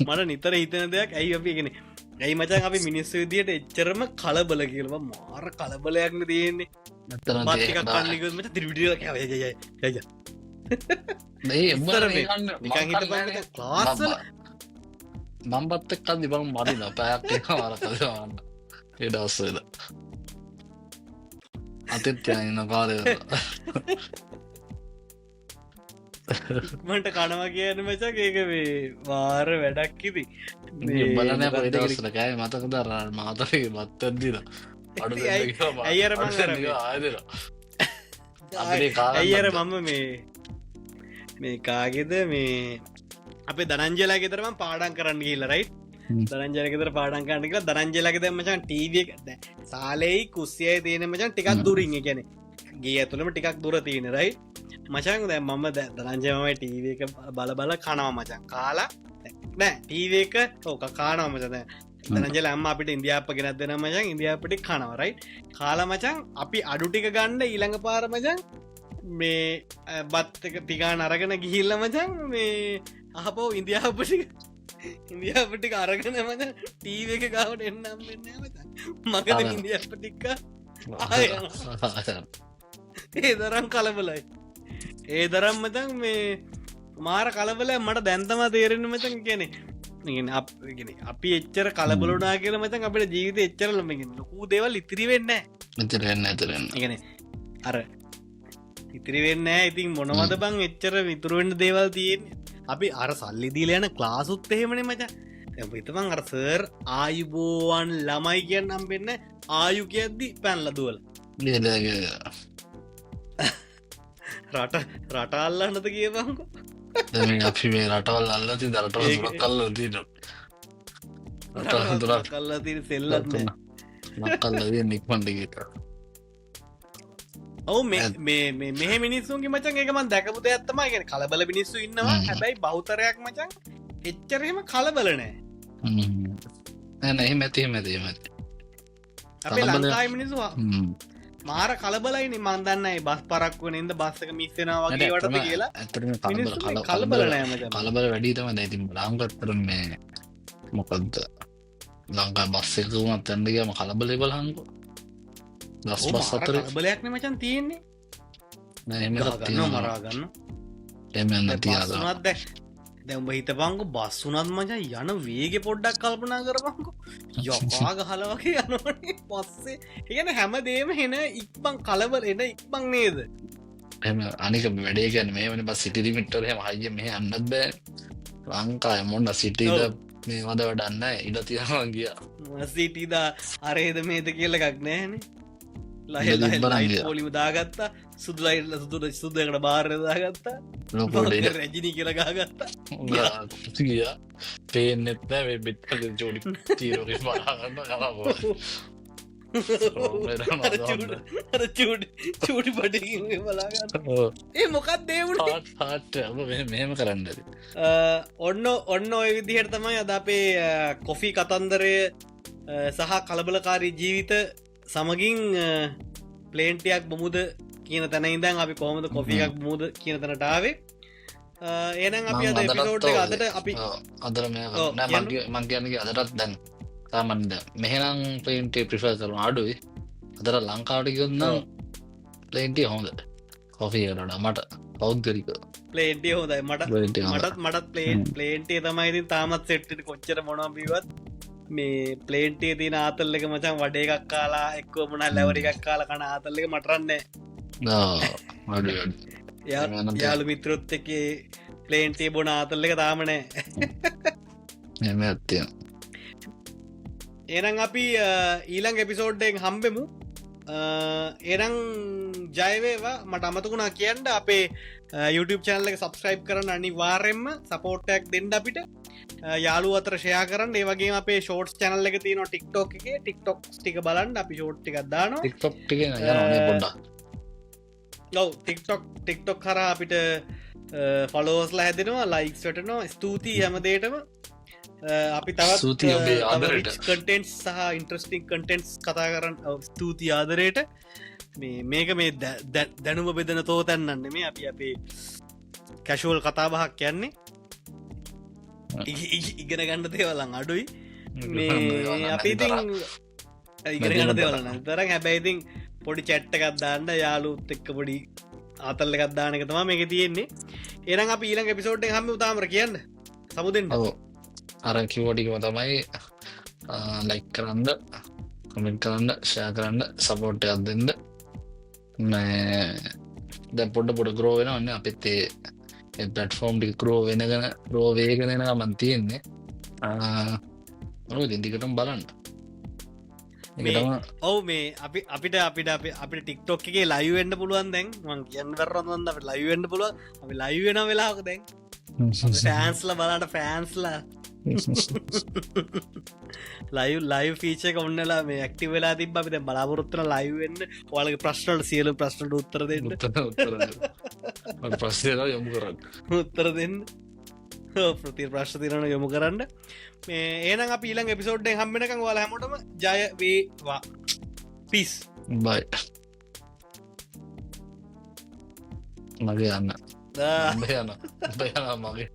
[SPEAKER 1] මට නිතර හිතන දෙයක් ඇයි අපිගෙන ඇයි මචන් අපි මිනිස්සු විදියට එච්චරම කලබල කියලවා මාර කලබලයක්න තියෙන්නේ මතික කන්නකමට තිරිවිඩිය ය
[SPEAKER 2] මම්පත්තක් අදි බං මරින පැයක් වාර කලවාන්න එඩස්සල අතත් යන්න කාලය
[SPEAKER 1] මට කනවා කියන්න මචක් ඒක වේ වාර වැඩක් කිති
[SPEAKER 2] බලන පරිදවස්සල කෑ මතක දරන්න මාතක මත්තද්දිල
[SPEAKER 1] ඇයිර
[SPEAKER 2] ආදර
[SPEAKER 1] ඇයිර මම මේ කාගෙද මේ අප දනංජලා ගෙතරම පාඩන් කරන්න කියල්ලරයි දරංජලකෙතර පාඩන් කරන්න කියලා දරංජලක මචන් ටීවිය සාලෙයි කුස්සියයි තියෙන මචන් ටිකක් දුරින් ගැන ගේ ඇතුළම ටිකක් දුර තියෙන රයි මචන් දැ මම දරංජමයි ටීවක බල කනවා මචන් කාලා නෑ ටීවක ඕක කානවා මචන දනජල අම්ම අපිට ඉන්දියාප ගෙනත් දෙන මචන් ඉන්දියාපටි කනවරයි කාල මචන් අපි අඩු ටික ගණ්ඩ ඊළඟ පාර මචන් මේ බත්තක පිකා නරගෙන ගිහිල්ල මචන් මේ අහපෝ ඉන්දියාපටි ඉන්දියාපටි අරගෙන මච ටීව එක ගාවට එන්නම් වෙන්න මකද ඉන්දියාපටික්ක ඒ දරම් කලබලයි ඒ දරම් මතන් මේ මාර කලබල මට දැන්තම තේරෙන මචන් කියනෙ අපි එච්චර කලබලනා කියල මචන් අපට ජීවිත එච්චරලම ලොකූ දේවල් ඉතිරි වෙන්න
[SPEAKER 2] ඉතරන්න ඇතරන්න
[SPEAKER 1] ගෙන අර ඉතිරි වෙන්න ඉතින් මොනවද බං එච්චර විතුරුවෙන්ට දේවල් තියෙන් අපි අර සල්ලි දීල යන ක්ලාසුත් එහෙමන මච එතමන් අරසර් ආයුබෝවන් ළමයි කියන්නම් වෙන්න ආයු කියද්දි පැන්ල දුවල රටල්ලන්නද කියවංකු
[SPEAKER 2] අපි මේ රටවල් අල්ලති දරට කල්ල දීට
[SPEAKER 1] කල්ලා තිර සෙල්ලත්
[SPEAKER 2] මක්කල්ලද නික්මන්ඩගේට
[SPEAKER 1] ඔවු මෙහ මිනිස්සුන්ගේ මචන් එකමන් දැකපුත ඇත්තම ගෙන කලබල මිනිස්සු ඉන්නවා හැබැයි බෞතරයක් මචන් එච්චරහෙම කලබලනෑ
[SPEAKER 2] එහි මැතිහ මැතිීම
[SPEAKER 1] අපේ ලංකායි මිනිසු මාර කලබලයිනි මන්දන්නයි බස් පරක් වනෙන්ද බස්සක මිස්සෙනවා වගේ වටද කියලා
[SPEAKER 2] ඇතරම
[SPEAKER 1] කලබලනෑ
[SPEAKER 2] කලබල වැඩීතම දැතින් ලාංගත්තර මේ මොකක්ද ලංකා බස්සකවුණත් ඇන්ඩගේම කලබල බලහංකු දස් බස් අතර
[SPEAKER 1] බලයක්න මචන් තියෙන්නේ
[SPEAKER 2] නෑ
[SPEAKER 1] මරාගන්න
[SPEAKER 2] එමන්න තියාද
[SPEAKER 1] දැම්ඹ හිත පංකු බස් වනත් මචන් යන වේග පොඩ්ඩක් කල්පනා කරපංකු යපාග හලවගේ යනවනේ පස්සේ ඒගැන හැම දේම හෙන ඉක්බං කලබල එන ඉක්බං නේද
[SPEAKER 2] එම අනික වැඩේ ගැන මේ වනි බස් සිටිරිමිට්ටර හම හය මෙහ අන්නත් බෑ ලංකාය මොන්න සිටිද මේ වද වඩන්න ඉඩ තියවා ගිය
[SPEAKER 1] සිටිදා අරේද මේද කියල එකක් නෑනේ ලහ පොලිම දාගත්තා සුදුලයිල්ල සුදුර සුදකට බාරදාගත්තා රැජිනි කියලගාගත්තා
[SPEAKER 2] ගිය පේනෙත් නෑ බෙට්ක ජෝඩි තීරෝක
[SPEAKER 1] චූටි පටි බලාගන්න ඒ මොකක් දේවුට
[SPEAKER 2] හාට මෙහෙම කරන්නද
[SPEAKER 1] ඔන්න ඔය විදිහට තමයි අද අපේ කොෆී කතන්දරය සහ කලබලකාරී ජීවිත සමගින් ප්ලේන්ටයක් බමුද කියන තැන ඉදන් අපි කොහමද කොෆියක් මුූද කියන තැනටාවේ ඒනම් අපි අද එපිසෝට් එක අදට අපි
[SPEAKER 2] අදර මංගයනගේ අදටත් දැන් තමන්ද මෙහෙනම් පලේන්ටේ ප්‍රිෆර් කරන අඩුයි අදර ලංකාවට ගොන්නම් ප්ලේන්ටිය හොඳ කොෆියරට මට පෞද්ගරික
[SPEAKER 1] ප්ලේන්ටිය හොදයි මටත් ප්ලේන්ටේ තමයි තාමත් සෙට්ට කොච්චර මොනබීවත් මේ ප්ලේන්ටේ තින ආතල්ල එක මචන් වඩ එකක් කාලා එක්කෝ මන ලැවර එකක් කාල කන ආතල්ල එක මටරන්නේ යාලු මිත්‍රොත් එක ප්ලේන්ටේ බොන ආතල්ල එක තාමනෑ
[SPEAKER 2] එම ඇත්තිය
[SPEAKER 1] ඒනම් අපි ඊළං එපිසෝඩ්ඩෙන් හම්බෙමු එරං ජයවේවා මට අමතකුණා කියන්න අපේ YouTube චැනල එක සබස්ක්‍රයිබ් කරන්න අනිවාර්යෙන්ම සපෝට්ටයක් දෙන්න අපිට යාලු අතර ෂයා කරන්න ඒවගේ අපේ ෂෝට් චැනල් එක තියන ටික්ටෝක් එක ටික්ටොක් ටික බලන්න අපි ෂෝට් ටික් දාන
[SPEAKER 2] ටික්ටොක්
[SPEAKER 1] ඔව ටික්ටොක් කර අපිට ෆලෝස්ලා හැදෙනවා ලයික්ස් වටනවා ස්තුතියි හැමදේටම අපි
[SPEAKER 2] ස්තුතියි ඔබේ ආදරයට.
[SPEAKER 1] තවත් කටෙන්ට් සහ ඉන්ට්‍රස්ටිං කටෙන්ට්ස් කතා කරන්න ස්තුති ආදරයට මේක මේ දැනුම බෙදන තෝතැන්නන්න මේ අපි අපේ කැශුවල් කතා බහක් කියන්නේ ඉගෙන ගන්න දේවලන් අඩුයි මේ අපි ඉතින් ඉගෙන ගන්න දේවලන්න තරම් හැබැයිතින් පොඩි චැට්ටකත් දාන්න යාලුත් එක්ක පොඩි ආතල්ල එකත්දානක තම මේක තියෙන්නේ එනම් අප ඊළඟ එපිසෝඩ් හම තාමර කියන්න සමුදෙන්
[SPEAKER 2] අර කිවෝටිකම තමයි ලයික් කරන්න කමෙන්ට් කරන්න ෂයා කරන්න සපෝට් එකක් දෙන්න දැන් පොඩ ග්‍රෝ වෙනවා නේ අපිත් ඒ ප්ලැට්ෆෝම් ටික ග්‍රෝ වෙනගෙන ග්‍රෝ වේගෙන යන ගමන් තියෙන්නේ ඔය දින්දිකටම බලන්න
[SPEAKER 1] ඔවු මේ අපිට ටික්ටොක් එකේ ලයිවෙන්ඩ පුළුවන් දැන් මං කියන්න වැරරොන්ද අප ලයිවෙන්ඩ පුළුව අපි ලයිවෙන වෙලාක දැන් ෆෑන්ස්ල බලට ෆෑන්ස්ලා ලයි ෆීච ඔන්නලා මේ ඇක්ටි වෙලා තිබ අපිත බලාපොරොත්තන ලයිවෙන්න ඔයාලගේ ප්‍රශ්නට සියලු ප්‍රශ්නට උත්තර දෙන්න
[SPEAKER 2] ප්‍රශ්නය යොමු කරන්න
[SPEAKER 1] උත්තර දෙන්න ප්‍රති ප්‍රශ්න තිරණ යොමු කරන්න මේ ඒන අප ඊළඟ එපිසෝඩ්ඩ හම්බෙනකං වාල හැමටම ජයවේවා පිස්
[SPEAKER 2] බයි මගේ යන්න යන මගේ